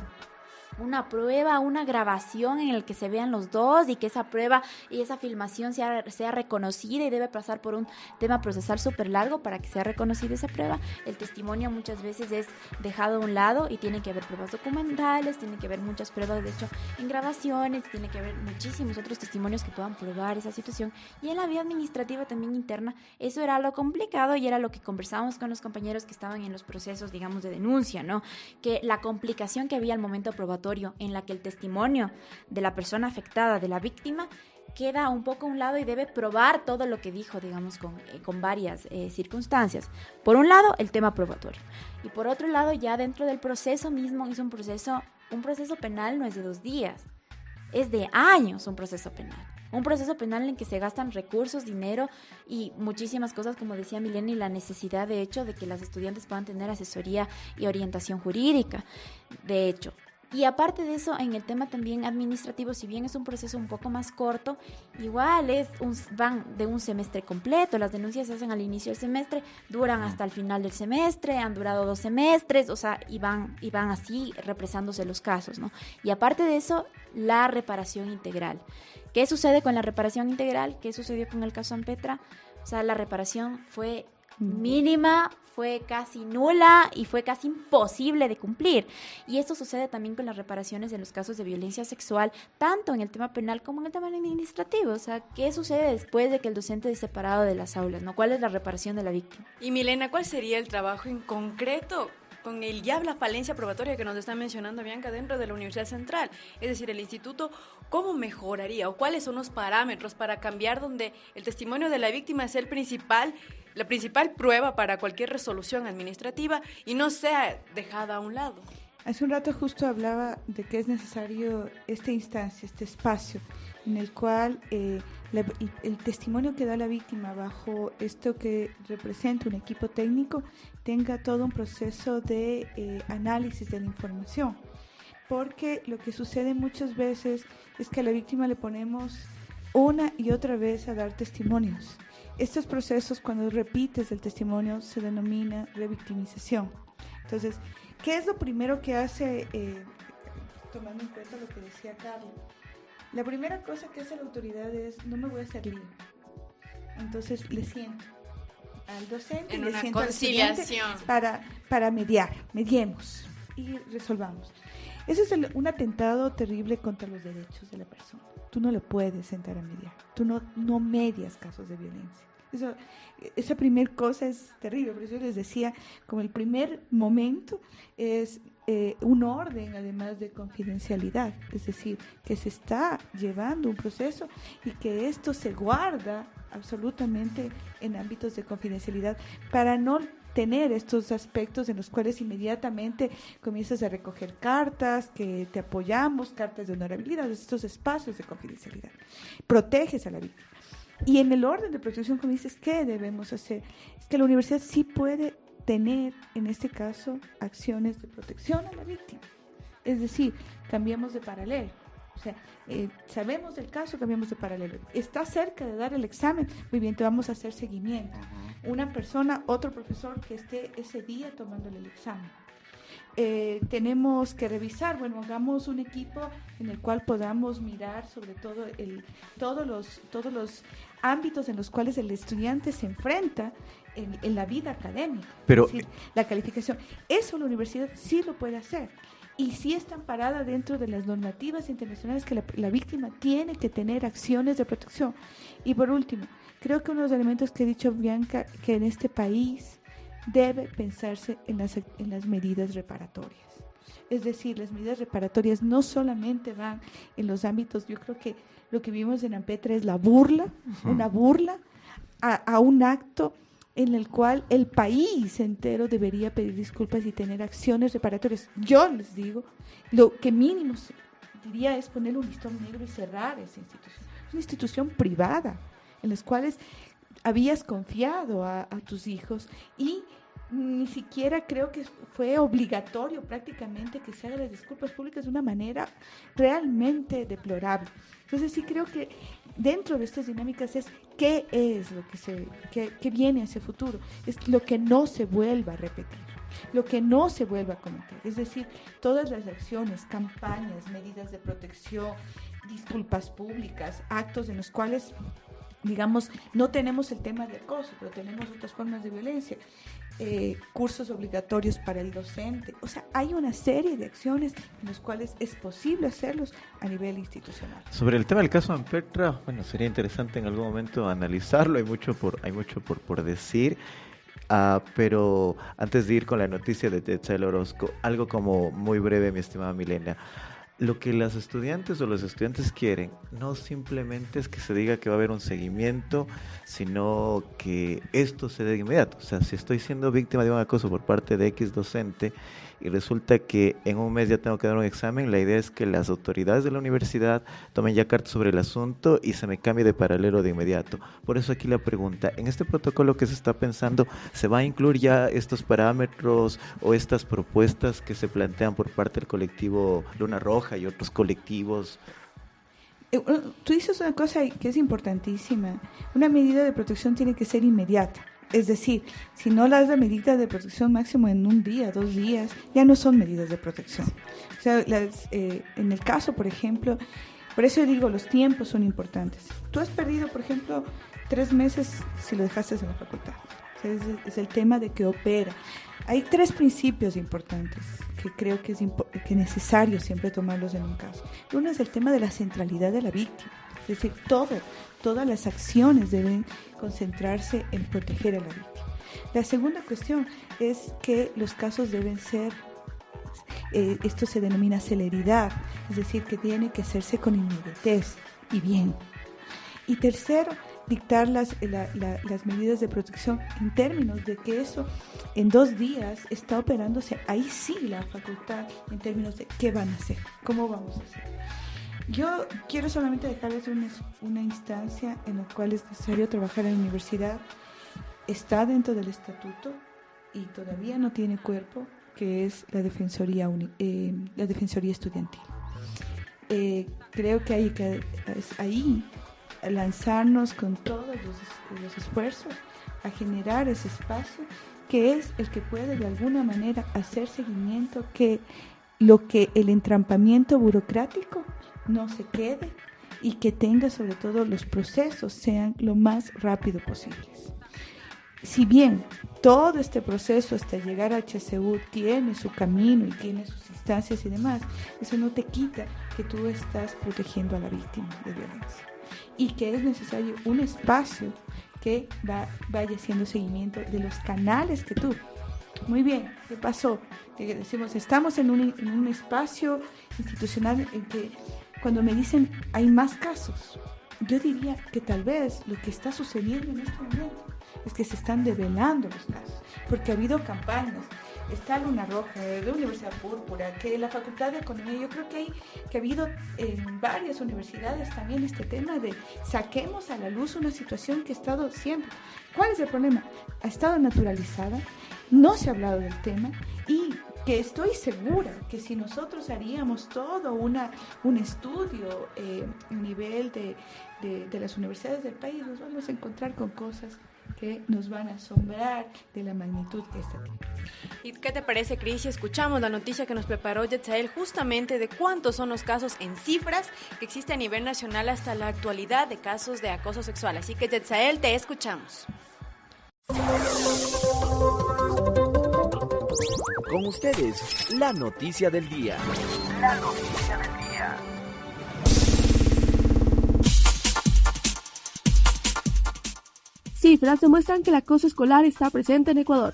una prueba, una grabación en el que se vean los dos y que esa prueba y esa filmación sea reconocida, y debe pasar por un tema procesal súper largo para que sea reconocida esa prueba. El testimonio muchas veces es dejado a un lado y tiene que haber pruebas documentales, tiene que haber muchas pruebas, de hecho, en grabaciones, tiene que haber muchísimos otros testimonios que puedan probar esa situación. Y en la vía administrativa también interna, eso era lo complicado y era lo que conversábamos con los compañeros que estaban en los procesos, digamos, de denuncia, ¿no? Que la complicación que había al momento probatorio, en la que el testimonio de la persona afectada, de la víctima, queda un poco a un lado y debe probar todo lo que dijo, digamos, con varias circunstancias. Por un lado, el tema probatorio. Y por otro lado, ya dentro del proceso mismo, es un proceso penal no es de 2 días, es de años un proceso penal. Un proceso penal en que se gastan recursos, dinero y muchísimas cosas, como decía Milena, y la necesidad, de hecho, de que las estudiantes puedan tener asesoría y orientación jurídica, de hecho. Y aparte de eso, en el tema también administrativo, si bien es un proceso un poco más corto, igual van de un semestre completo. Las denuncias se hacen al inicio del semestre, duran hasta el final del semestre, han durado 2 semestres, o sea, y van así represándose los casos, ¿no? Y aparte de eso, la reparación integral. ¿Qué sucede con la reparación integral? ¿Qué sucedió con el caso Ampetra? O sea, la reparación fue mínima, fue casi nula y fue casi imposible de cumplir. Y esto sucede también con las reparaciones en los casos de violencia sexual, tanto en el tema penal como en el tema administrativo. O sea, ¿qué sucede después de que el docente es separado de las aulas, ¿no? ¿Cuál es la reparación de la víctima? Y Milena, ¿cuál sería el trabajo en concreto con la falencia probatoria que nos está mencionando Bianca dentro de la Universidad Central? Es decir, el instituto, ¿cómo mejoraría o cuáles son los parámetros para cambiar donde el testimonio de la víctima es la principal prueba para cualquier resolución administrativa y no sea dejada a un lado? Hace un rato justo hablaba de que es necesario esta instancia, este espacio en el cual el testimonio que da la víctima bajo esto que representa un equipo técnico tenga todo un proceso de análisis de la información. Porque lo que sucede muchas veces es que a la víctima le ponemos una y otra vez a dar testimonios. Estos procesos, cuando repites el testimonio, se denomina revictimización. Entonces, ¿qué es lo primero que hace, tomando en cuenta lo que decía Carlos? La primera cosa que hace la autoridad es, no me voy a hacer lío. Entonces, le siento al docente, en le una siento conciliación para mediemos y resolvamos. Ese es un atentado terrible contra los derechos de la persona. Tú no le puedes sentar a mediar. Tú no medias casos de violencia. Esa primera cosa es terrible. Por eso yo les decía, como el primer momento es un orden, además de confidencialidad. Es decir, que se está llevando un proceso y que esto se guarda absolutamente en ámbitos de confidencialidad para no tener estos aspectos en los cuales inmediatamente comienzas a recoger cartas que te apoyamos, cartas de honorabilidad, estos espacios de confidencialidad. Proteges a la víctima. Y en el orden de protección, como dices, ¿qué debemos hacer? Es que la universidad sí puede tener, en este caso, acciones de protección a la víctima. Es decir, cambiamos de paralelo. O sea, sabemos del caso, cambiamos de paralelo. Está cerca de dar el examen, muy bien, te vamos a hacer seguimiento. Una persona, otro profesor que esté ese día tomándole el examen. Tenemos que revisar, bueno, hagamos un equipo en el cual podamos mirar sobre todo todos los ámbitos en los cuales el estudiante se enfrenta en la vida académica. Pero, es decir, la calificación. Eso la universidad sí lo puede hacer. Y sí está amparada dentro de las normativas internacionales que la víctima tiene que tener acciones de protección. Y por último, creo que uno de los elementos que ha dicho Bianca, que en este país debe pensarse en las medidas reparatorias. Es decir, las medidas reparatorias no solamente van en los ámbitos, yo creo que lo que vimos en Ampetra es la burla, una burla a un acto en el cual el país entero debería pedir disculpas y tener acciones reparatorias. Yo les digo, lo que mínimo diría es poner un listón negro y cerrar esa institución. Es una institución privada en las cuales habías confiado a tus hijos y ni siquiera creo que fue obligatorio prácticamente que se hagan las disculpas públicas de una manera realmente deplorable. Entonces sí creo que dentro de estas dinámicas es qué es lo que viene hacia el futuro, es lo que no se vuelva a repetir, lo que no se vuelva a cometer, es decir, todas las acciones, campañas, medidas de protección, disculpas públicas, actos en los cuales, digamos, no tenemos el tema de acoso, pero tenemos otras formas de violencia, cursos obligatorios para el docente. O sea, hay una serie de acciones en las cuales es posible hacerlos a nivel institucional. Sobre el tema del caso Ampetra, bueno, sería interesante en algún momento analizarlo, hay mucho por decir, pero antes de ir con la noticia de Tetzel Orozco, algo como muy breve, mi estimada Milena. lo que las estudiantes o los estudiantes quieren no simplemente es que se diga que va a haber un seguimiento, sino que esto se dé de inmediato. O sea, si estoy siendo víctima de un acoso por parte de X docente y resulta que en un mes ya tengo que dar un examen, la idea es que las autoridades de la universidad tomen ya cartas sobre el asunto y se me cambie de paralelo de inmediato. Por eso aquí la pregunta, en este protocolo que se está pensando, ¿se va a incluir ya estos parámetros o estas propuestas que se plantean por parte del colectivo Luna Roja y otros colectivos? Tú dices una cosa que es importantísima. Una medida de protección tiene que ser inmediata. Es decir, si no las da medidas de protección máximo en un día, 2 días, ya no son medidas de protección. O sea, en el caso, por ejemplo, por eso digo, los tiempos son importantes. Tú has perdido, por ejemplo, 3 meses si lo dejaste en la facultad. O sea, es el tema de que opera. Hay 3 principios importantes que creo que es necesario siempre tomarlos en un caso. Uno es el tema de la centralidad de la víctima. Es decir, todas las acciones deben concentrarse en proteger a la víctima. La segunda cuestión es que los casos deben ser, esto se denomina celeridad, es decir, que tiene que hacerse con inmediatez y bien. Y tercero, dictar las medidas de protección en términos de que eso en 2 días está operándose ahí sí la facultad en términos de qué van a hacer, cómo vamos a hacer. Yo quiero solamente dejarles una instancia en la cual es necesario trabajar en la universidad. Está dentro del estatuto y todavía no tiene cuerpo, que es la defensoría estudiantil. Creo que hay que ahí lanzarnos con todos los esfuerzos a generar ese espacio que es el que puede de alguna manera hacer seguimiento, que el entrampamiento burocrático no se quede y que tenga sobre todo los procesos sean lo más rápido posibles. Si bien todo este proceso hasta llegar a HCU tiene su camino y tiene sus instancias y demás, eso no te quita que tú estás protegiendo a la víctima de violencia y que es necesario un espacio que vaya haciendo seguimiento de los canales que tú. Muy bien, ¿qué pasó? Decimos, estamos en un espacio institucional en que cuando me dicen hay más casos, yo diría que tal vez lo que está sucediendo en este momento es que se están develando los casos, porque ha habido campañas. Está Luna Roja, de Universidad Púrpura, que la Facultad de Economía, yo creo que ha habido en varias universidades también este tema de saquemos a la luz una situación que ha estado siempre. ¿Cuál es el problema? Ha estado naturalizada, no se ha hablado del tema y que estoy segura que si nosotros haríamos todo un estudio a nivel de las universidades del país, nos vamos a encontrar con cosas que nos van a asombrar de la magnitud que esta tiene. ¿Y qué te parece, Cris, si escuchamos la noticia que nos preparó Yetzael justamente de cuántos son los casos en cifras que existe a nivel nacional hasta la actualidad de casos de acoso sexual? Así que, Yetzael, te escuchamos. Con ustedes, la noticia del día. La noticia del día. Cifras demuestran que el acoso escolar está presente en Ecuador.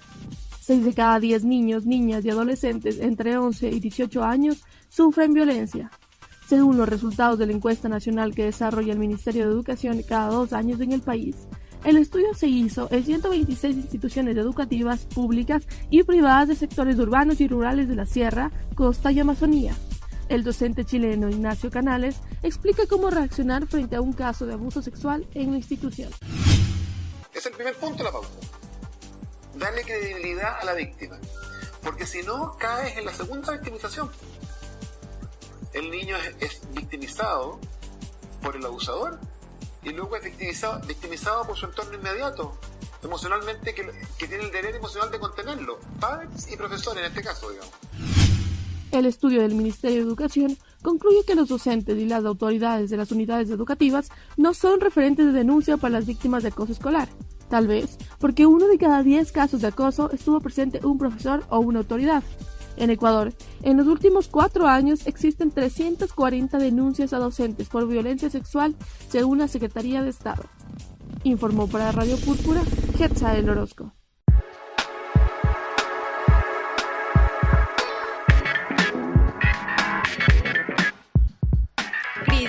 6 de cada 10 niños, niñas y adolescentes entre 11 y 18 años sufren violencia. Según los resultados de la encuesta nacional que desarrolla el Ministerio de Educación cada 2 años en el país, el estudio se hizo en 126 instituciones educativas públicas y privadas de sectores urbanos y rurales de la Sierra, Costa y Amazonía. El docente chileno Ignacio Canales explica cómo reaccionar frente a un caso de abuso sexual en la institución. Es el primer punto de la pauta. Darle credibilidad a la víctima. Porque si no, caes en la segunda victimización. El niño es victimizado por el abusador y luego es victimizado por su entorno inmediato, emocionalmente, que tiene el deber emocional de contenerlo. Padres y profesores en este caso, digamos. El estudio del Ministerio de Educación concluye que los docentes y las autoridades de las unidades educativas no son referentes de denuncia para las víctimas de acoso escolar, tal vez porque 1 de cada 10 casos de acoso estuvo presente un profesor o una autoridad. En Ecuador, en los últimos 4 años existen 340 denuncias a docentes por violencia sexual, según la Secretaría de Estado. Informó para Radio Púrpura, Yetzael Orozco.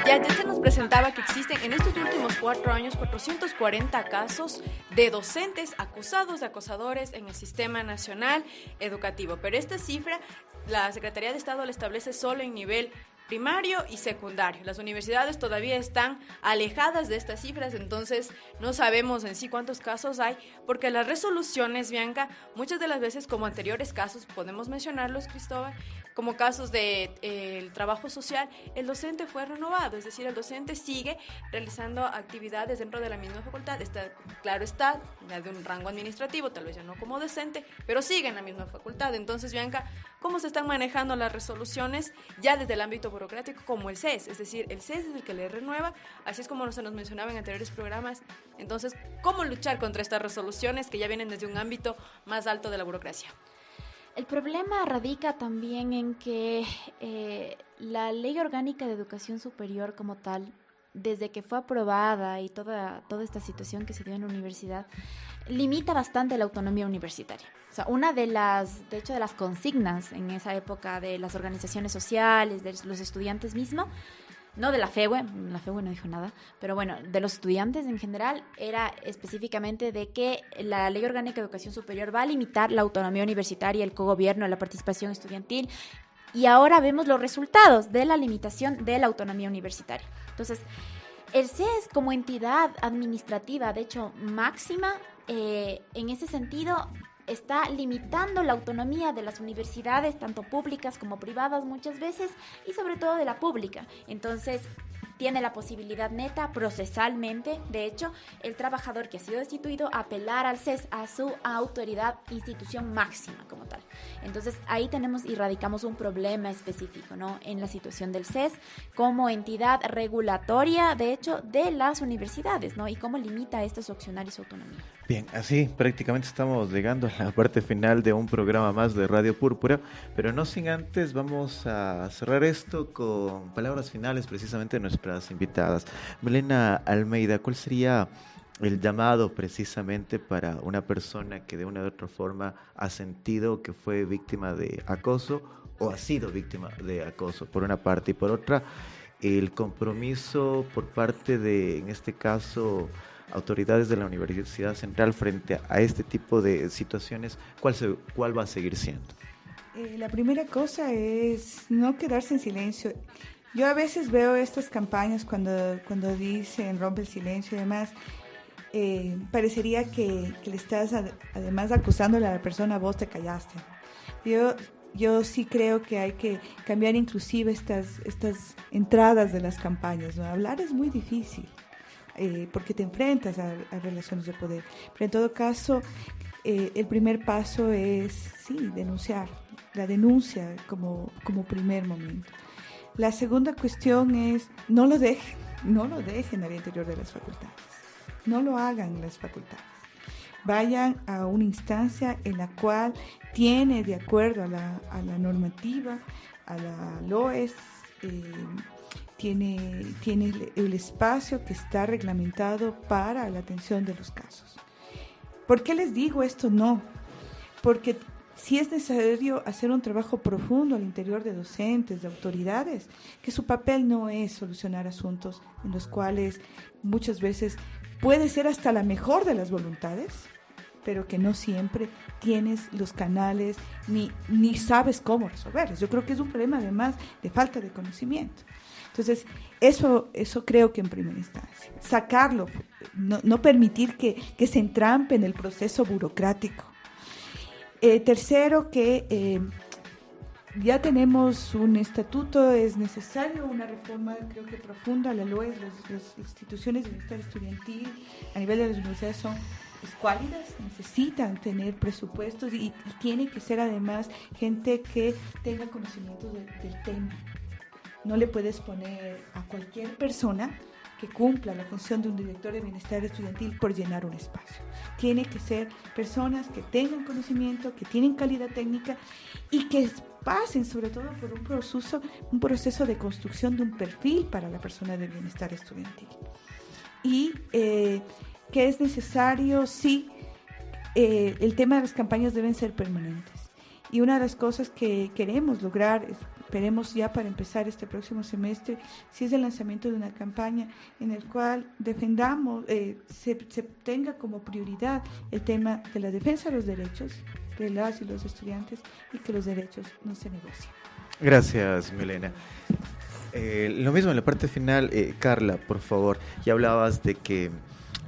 Ya se nos presentaba que existen en estos últimos 4 años 440 casos de docentes acusados de acosadores en el sistema nacional educativo, pero esta cifra la Secretaría de Estado la establece solo en nivel primario y secundario. Las universidades todavía están alejadas de estas cifras, entonces no sabemos en sí cuántos casos hay, porque las resoluciones, Bianca, muchas de las veces, como anteriores casos, podemos mencionarlos, Cristóbal, como casos de el trabajo social, el docente fue renovado, es decir, el docente sigue realizando actividades dentro de la misma facultad, claro está, ya de un rango administrativo, tal vez ya no como docente, pero sigue en la misma facultad. Entonces, Bianca, ¿cómo se están manejando las resoluciones ya desde el ámbito burocrático como el CES? Es decir, el CES es el que le renueva, así es como se nos mencionaba en anteriores programas. Entonces, ¿cómo luchar contra estas resoluciones que ya vienen desde un ámbito más alto de la burocracia? El problema radica también en que la Ley Orgánica de Educación Superior como tal, desde que fue aprobada y toda esta situación que se dio en la universidad, limita bastante la autonomía universitaria. O sea, una de las consignas en esa época de las organizaciones sociales, de los estudiantes mismos, no de la FEUE no dijo nada, pero bueno, de los estudiantes en general, era específicamente de que la Ley Orgánica de Educación Superior va a limitar la autonomía universitaria, el cogobierno, la participación estudiantil, y ahora vemos los resultados de la limitación de la autonomía universitaria. Entonces, el CES como entidad administrativa, de hecho, máxima, en ese sentido, está limitando la autonomía de las universidades, tanto públicas como privadas muchas veces, y sobre todo de la pública. Entonces, tiene la posibilidad neta, procesalmente, de hecho, el trabajador que ha sido destituido, apelar al CES, a su autoridad, institución máxima como tal. Entonces, ahí tenemos y radicamos un problema específico, ¿no?, en la situación del CES como entidad regulatoria, de hecho, de las universidades, ¿no?, y cómo limita a estos opcionarios su autonomía. Bien, así prácticamente estamos llegando a la parte final de un programa más de Radio Púrpura, pero no sin antes vamos a cerrar esto con palabras finales precisamente de nuestras invitadas. Milena Almeida, ¿cuál sería el llamado precisamente para una persona que de una u otra forma ha sentido que fue víctima de acoso o ha sido víctima de acoso, por una parte, y por otra, el compromiso por parte de, en este caso, autoridades de la Universidad Central frente a este tipo de situaciones? ¿Cuál va a seguir siendo? La primera cosa es no quedarse en silencio. Yo a veces veo estas campañas cuando dicen rompe el silencio y demás, parecería que le estás además acusándole a la persona, vos te callaste. Yo sí creo que hay que cambiar inclusive estas entradas de las campañas, ¿no? Hablar es muy difícil. Porque te enfrentas a relaciones de poder. Pero en todo caso, el primer paso es, sí, denunciar. La denuncia como primer momento. La segunda cuestión es, no lo dejen al interior de las facultades. No lo hagan las facultades. Vayan a una instancia en la cual tiene, de acuerdo a la normativa, a la LOES, tiene el espacio que está reglamentado para la atención de los casos. ¿Por qué les digo esto? No, porque si es necesario hacer un trabajo profundo al interior de docentes, de autoridades, que su papel no es solucionar asuntos en los cuales muchas veces puede ser hasta la mejor de las voluntades, pero que no siempre tienes los canales ni sabes cómo resolverlos. Yo creo que es un problema además de falta de conocimiento. Entonces, eso creo que en primera instancia. Sacarlo, no permitir que se entrampe en el proceso burocrático. Tercero, que ya tenemos un estatuto, es necesario una reforma, creo que profunda, la LOES, las instituciones de bienestar estudiantil a nivel de las universidades son escuálidas, necesitan tener presupuestos y tiene que ser además gente que tenga conocimiento del tema. No le puedes poner a cualquier persona que cumpla la función de un director de bienestar estudiantil por llenar un espacio. Tiene que ser personas que tengan conocimiento, que tienen calidad técnica y que pasen sobre todo por un proceso de construcción de un perfil para la persona de bienestar estudiantil. Y que es necesario, sí, el tema de las campañas deben ser permanentes. Y una de las cosas que queremos lograr es esperemos ya para empezar este próximo semestre, si es el lanzamiento de una campaña en el cual defendamos, se tenga como prioridad el tema de la defensa de los derechos de las y los estudiantes y que los derechos no se negocien. Gracias, Milena. Lo mismo en la parte final, Carla, por favor, ya hablabas de que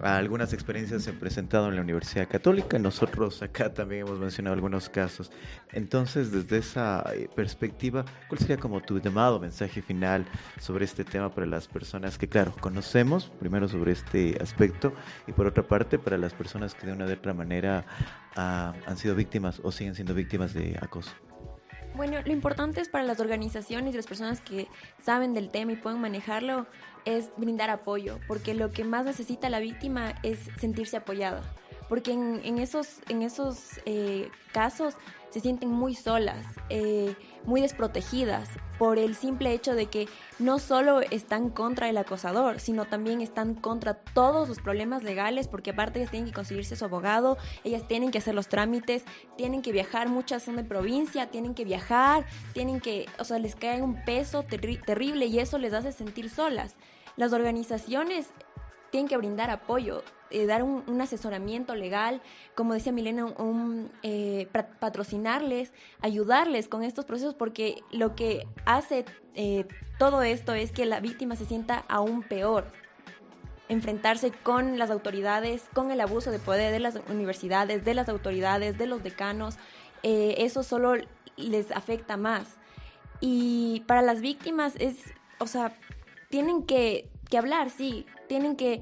algunas experiencias se han presentado en la Universidad Católica, nosotros acá también hemos mencionado algunos casos. Entonces, desde esa perspectiva, ¿cuál sería como tu llamado, mensaje final sobre este tema para las personas que, claro, conocemos primero sobre este aspecto y por otra parte para las personas que de una u otra manera han sido víctimas o siguen siendo víctimas de acoso? Bueno, lo importante es para las organizaciones y las personas que saben del tema y pueden manejarlo es brindar apoyo, porque lo que más necesita la víctima es sentirse apoyada, porque en esos casos se sienten muy solas, muy desprotegidas por el simple hecho de que no solo están contra el acosador, sino también están contra todos los problemas legales, porque aparte ellas tienen que conseguirse su abogado, ellas tienen que hacer los trámites, tienen que viajar, muchas son de provincia, tienen que viajar, les cae un peso terrible y eso les hace sentir solas. Las organizaciones tienen que brindar apoyo, dar un asesoramiento legal, como decía Milena, patrocinarles, ayudarles con estos procesos, porque lo que hace todo esto es que la víctima se sienta aún peor. Enfrentarse con las autoridades, con el abuso de poder de las universidades, de las autoridades, de los decanos, eso solo les afecta más. Y para las víctimas tienen que hablar, sí, tienen que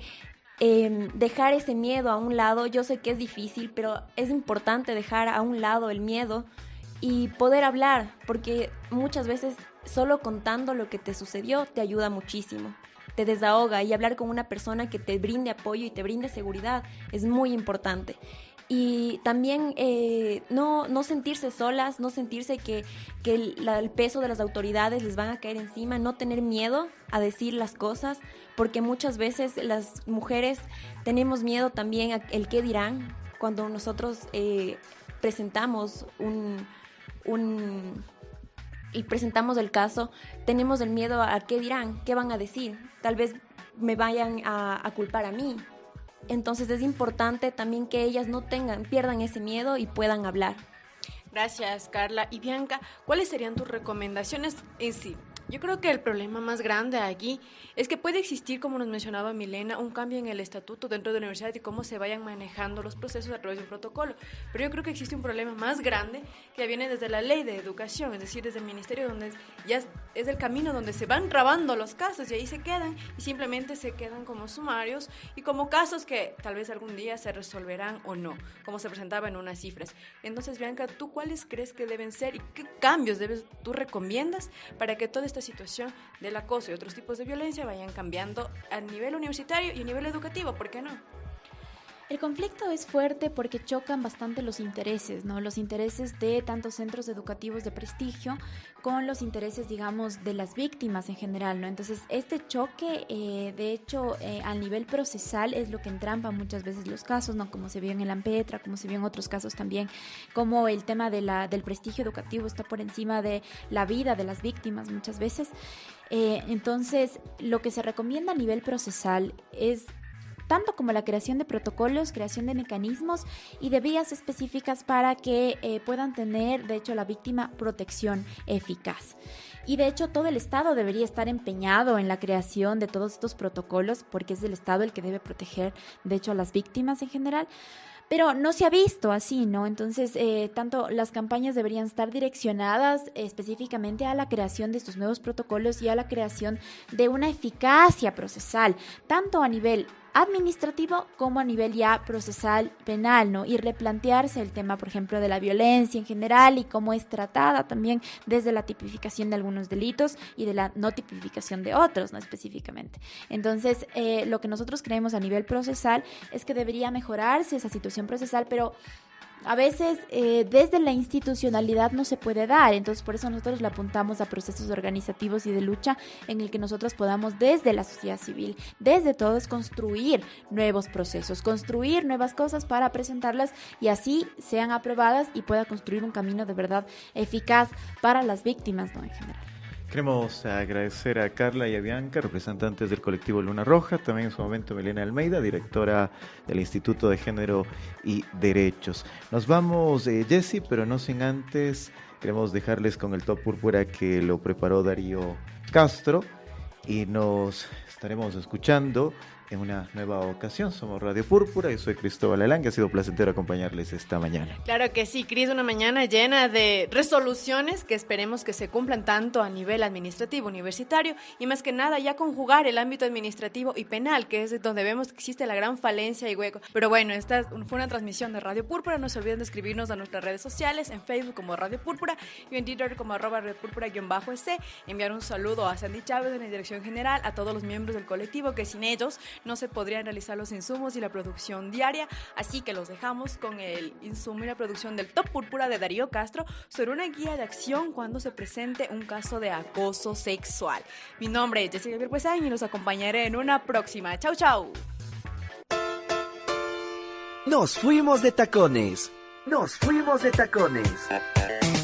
dejar ese miedo a un lado. Yo sé que es difícil, pero es importante dejar a un lado el miedo y poder hablar, porque muchas veces solo contando lo que te sucedió te ayuda muchísimo, te desahoga, y hablar con una persona que te brinde apoyo y te brinde seguridad es muy importante. Y también no sentirse solas, no sentirse que el peso de las autoridades les van a caer encima, no tener miedo a decir las cosas, porque muchas veces las mujeres tenemos miedo también a el qué dirán. Cuando nosotros presentamos presentamos el caso, tenemos el miedo a qué dirán, qué van a decir, tal vez me vayan a culpar a mí. Entonces es importante también que ellas pierdan ese miedo y puedan hablar. Gracias, Carla. Y Bianca, ¿cuáles serían tus recomendaciones en sí? Yo creo que el problema más grande aquí es que puede existir, como nos mencionaba Milena, un cambio en el estatuto dentro de la universidad y cómo se vayan manejando los procesos a través de un protocolo. Pero yo creo que existe un problema más grande que viene desde la ley de educación, es decir, desde el ministerio, donde ya es el camino donde se van trabando los casos y ahí se quedan y simplemente se quedan como sumarios y como casos que tal vez algún día se resolverán o no, como se presentaba en unas cifras. Entonces, Bianca, ¿tú cuáles crees que deben ser y qué cambios tú recomiendas para que toda esta situación del acoso y otros tipos de violencia vayan cambiando a nivel universitario y a nivel educativo? ¿Por qué no? El conflicto es fuerte porque chocan bastante los intereses, ¿no? Los intereses de tantos centros educativos de prestigio con los intereses, digamos, de las víctimas en general, ¿no? Entonces, este choque, de hecho, al nivel procesal es lo que entrampa muchas veces los casos, ¿no? Como se vio en el AMPETRA, como se vio en otros casos también, como el tema del prestigio educativo está por encima de la vida de las víctimas muchas veces. Entonces, lo que se recomienda a nivel procesal es tanto como la creación de protocolos, creación de mecanismos y de vías específicas para que puedan tener, de hecho, la víctima protección eficaz. Y de hecho, todo el Estado debería estar empeñado en la creación de todos estos protocolos, porque es el Estado el que debe proteger, de hecho, a las víctimas en general. Pero no se ha visto así, ¿no? Entonces, tanto las campañas deberían estar direccionadas específicamente a la creación de estos nuevos protocolos y a la creación de una eficacia procesal, tanto a nivel administrativo como a nivel ya procesal penal, ¿no? Y replantearse el tema, por ejemplo, de la violencia en general y cómo es tratada también desde la tipificación de algunos delitos y de la no tipificación de otros, ¿no? Específicamente. Entonces, lo que nosotros creemos a nivel procesal es que debería mejorarse esa situación procesal, pero a veces desde la institucionalidad no se puede dar, entonces por eso nosotros le apuntamos a procesos organizativos y de lucha en el que nosotros podamos desde la sociedad civil, desde todos construir nuevos procesos, construir nuevas cosas para presentarlas y así sean aprobadas y pueda construir un camino de verdad eficaz para las víctimas, ¿no? En general. Queremos agradecer a Carla y a Bianca, representantes del colectivo Luna Roja, también en su momento Milena Almeida, directora del Instituto de Género y Derechos. Nos vamos, Jessy, pero no sin antes, queremos dejarles con el Top Púrpura que lo preparó Darío Castro y nos estaremos escuchando en una nueva ocasión. Somos Radio Púrpura, yo soy Cristóbal Alán, que ha sido placentero acompañarles esta mañana. Claro que sí, Cris, una mañana llena de resoluciones que esperemos que se cumplan tanto a nivel administrativo, universitario y más que nada ya conjugar el ámbito administrativo y penal, que es donde vemos que existe la gran falencia y hueco. Pero bueno, esta fue una transmisión de Radio Púrpura, no se olviden de escribirnos a nuestras redes sociales, en Facebook como Radio Púrpura y en Twitter como @radiopúrpura_es, enviar un saludo a Sandy Chávez en la dirección general, a todos los miembros del colectivo que sin ellos no se podrían realizar los insumos y la producción diaria, así que los dejamos con el insumo y la producción del Top Púrpura de Darío Castro sobre una guía de acción cuando se presente un caso de acoso sexual. Mi nombre es Jessica Birpuesán y los acompañaré en una próxima. Chau, chau. Nos fuimos de tacones. Nos fuimos de tacones.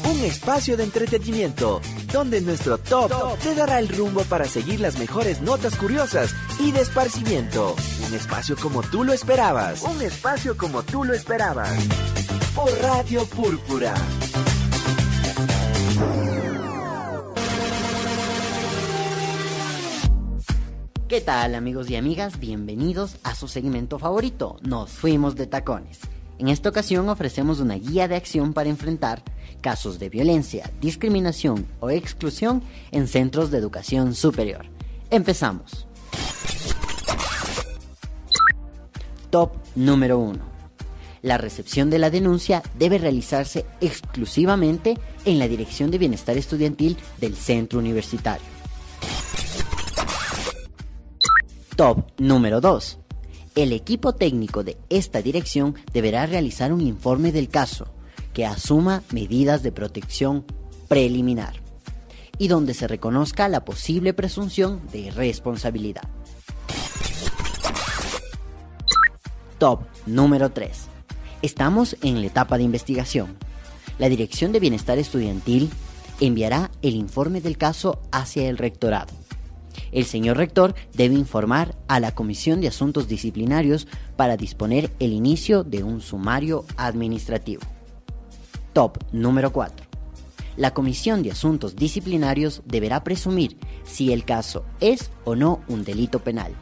Un espacio de entretenimiento donde nuestro top te dará el rumbo para seguir las mejores notas curiosas y de esparcimiento. Un espacio como tú lo esperabas. Un espacio como tú lo esperabas. Por Radio Púrpura. ¿Qué tal, amigos y amigas? Bienvenidos a su segmento favorito, Nos fuimos de tacones. En esta ocasión ofrecemos una guía de acción para enfrentar casos de violencia, discriminación o exclusión en centros de educación superior. Empezamos. Top número 1. La recepción de la denuncia debe realizarse exclusivamente en la Dirección de Bienestar Estudiantil del centro universitario. Top número 2. El equipo técnico de esta dirección deberá realizar un informe del caso que asuma medidas de protección preliminar y donde se reconozca la posible presunción de responsabilidad. Top número 3. Estamos en la etapa de investigación. La Dirección de Bienestar Estudiantil enviará el informe del caso hacia el rectorado. El señor rector debe informar a la Comisión de Asuntos Disciplinarios para disponer el inicio de un sumario administrativo. Top número 4. La Comisión de Asuntos Disciplinarios deberá presumir si el caso es o no un delito penal.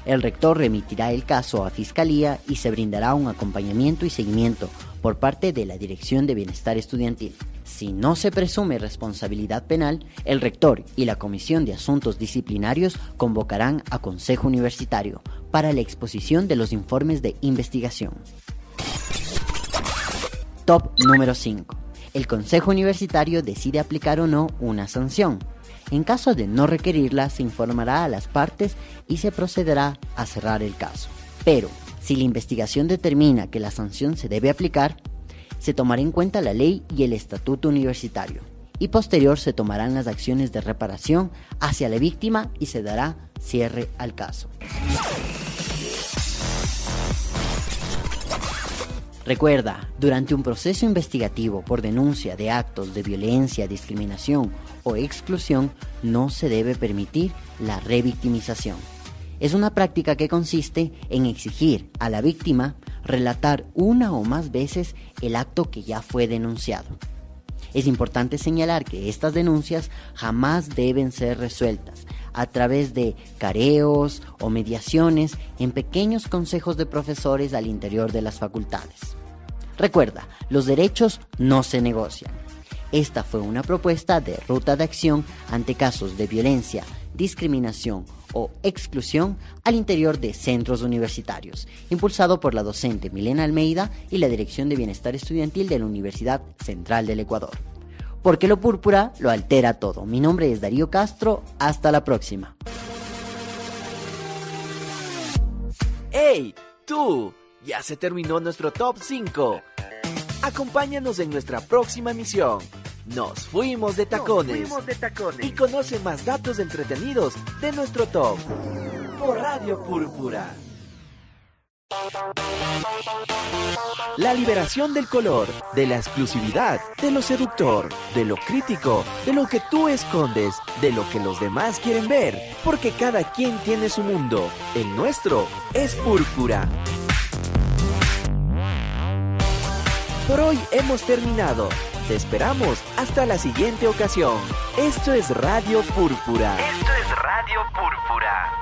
El rector remitirá el caso a Fiscalía y se brindará un acompañamiento y seguimiento por parte de la Dirección de Bienestar Estudiantil. Si no se presume responsabilidad penal, el rector y la Comisión de Asuntos Disciplinarios convocarán a Consejo Universitario para la exposición de los informes de investigación. Top número 5. El Consejo Universitario decide aplicar o no una sanción. En caso de no requerirla, se informará a las partes y se procederá a cerrar el caso. Pero, si la investigación determina que la sanción se debe aplicar, se tomará en cuenta la ley y el estatuto universitario, y posterior se tomarán las acciones de reparación hacia la víctima y se dará cierre al caso. Recuerda, durante un proceso investigativo por denuncia de actos de violencia, discriminación o exclusión, no se debe permitir la revictimización. Es una práctica que consiste en exigir a la víctima relatar una o más veces el acto que ya fue denunciado. Es importante señalar que estas denuncias jamás deben ser resueltas a través de careos o mediaciones en pequeños consejos de profesores al interior de las facultades. Recuerda, los derechos no se negocian. Esta fue una propuesta de ruta de acción ante casos de violencia, discriminación o exclusión al interior de centros universitarios, impulsado por la docente Milena Almeida y la Dirección de Bienestar Estudiantil de la Universidad Central del Ecuador. Porque lo púrpura lo altera todo. Mi nombre es Darío Castro, hasta la próxima. ¡Hey! ¡Tú! Ya se terminó nuestro Top 5. Acompáñanos en nuestra próxima emisión. Nos fuimos de tacones. Y conoce más datos entretenidos de nuestro top por Radio Púrpura. La liberación del color, de la exclusividad, de lo seductor, de lo crítico, de lo que tú escondes, de lo que los demás quieren ver, porque cada quien tiene su mundo. El nuestro es Púrpura. Por hoy hemos terminado. Te esperamos hasta la siguiente ocasión. Esto es Radio Púrpura. Esto es Radio Púrpura.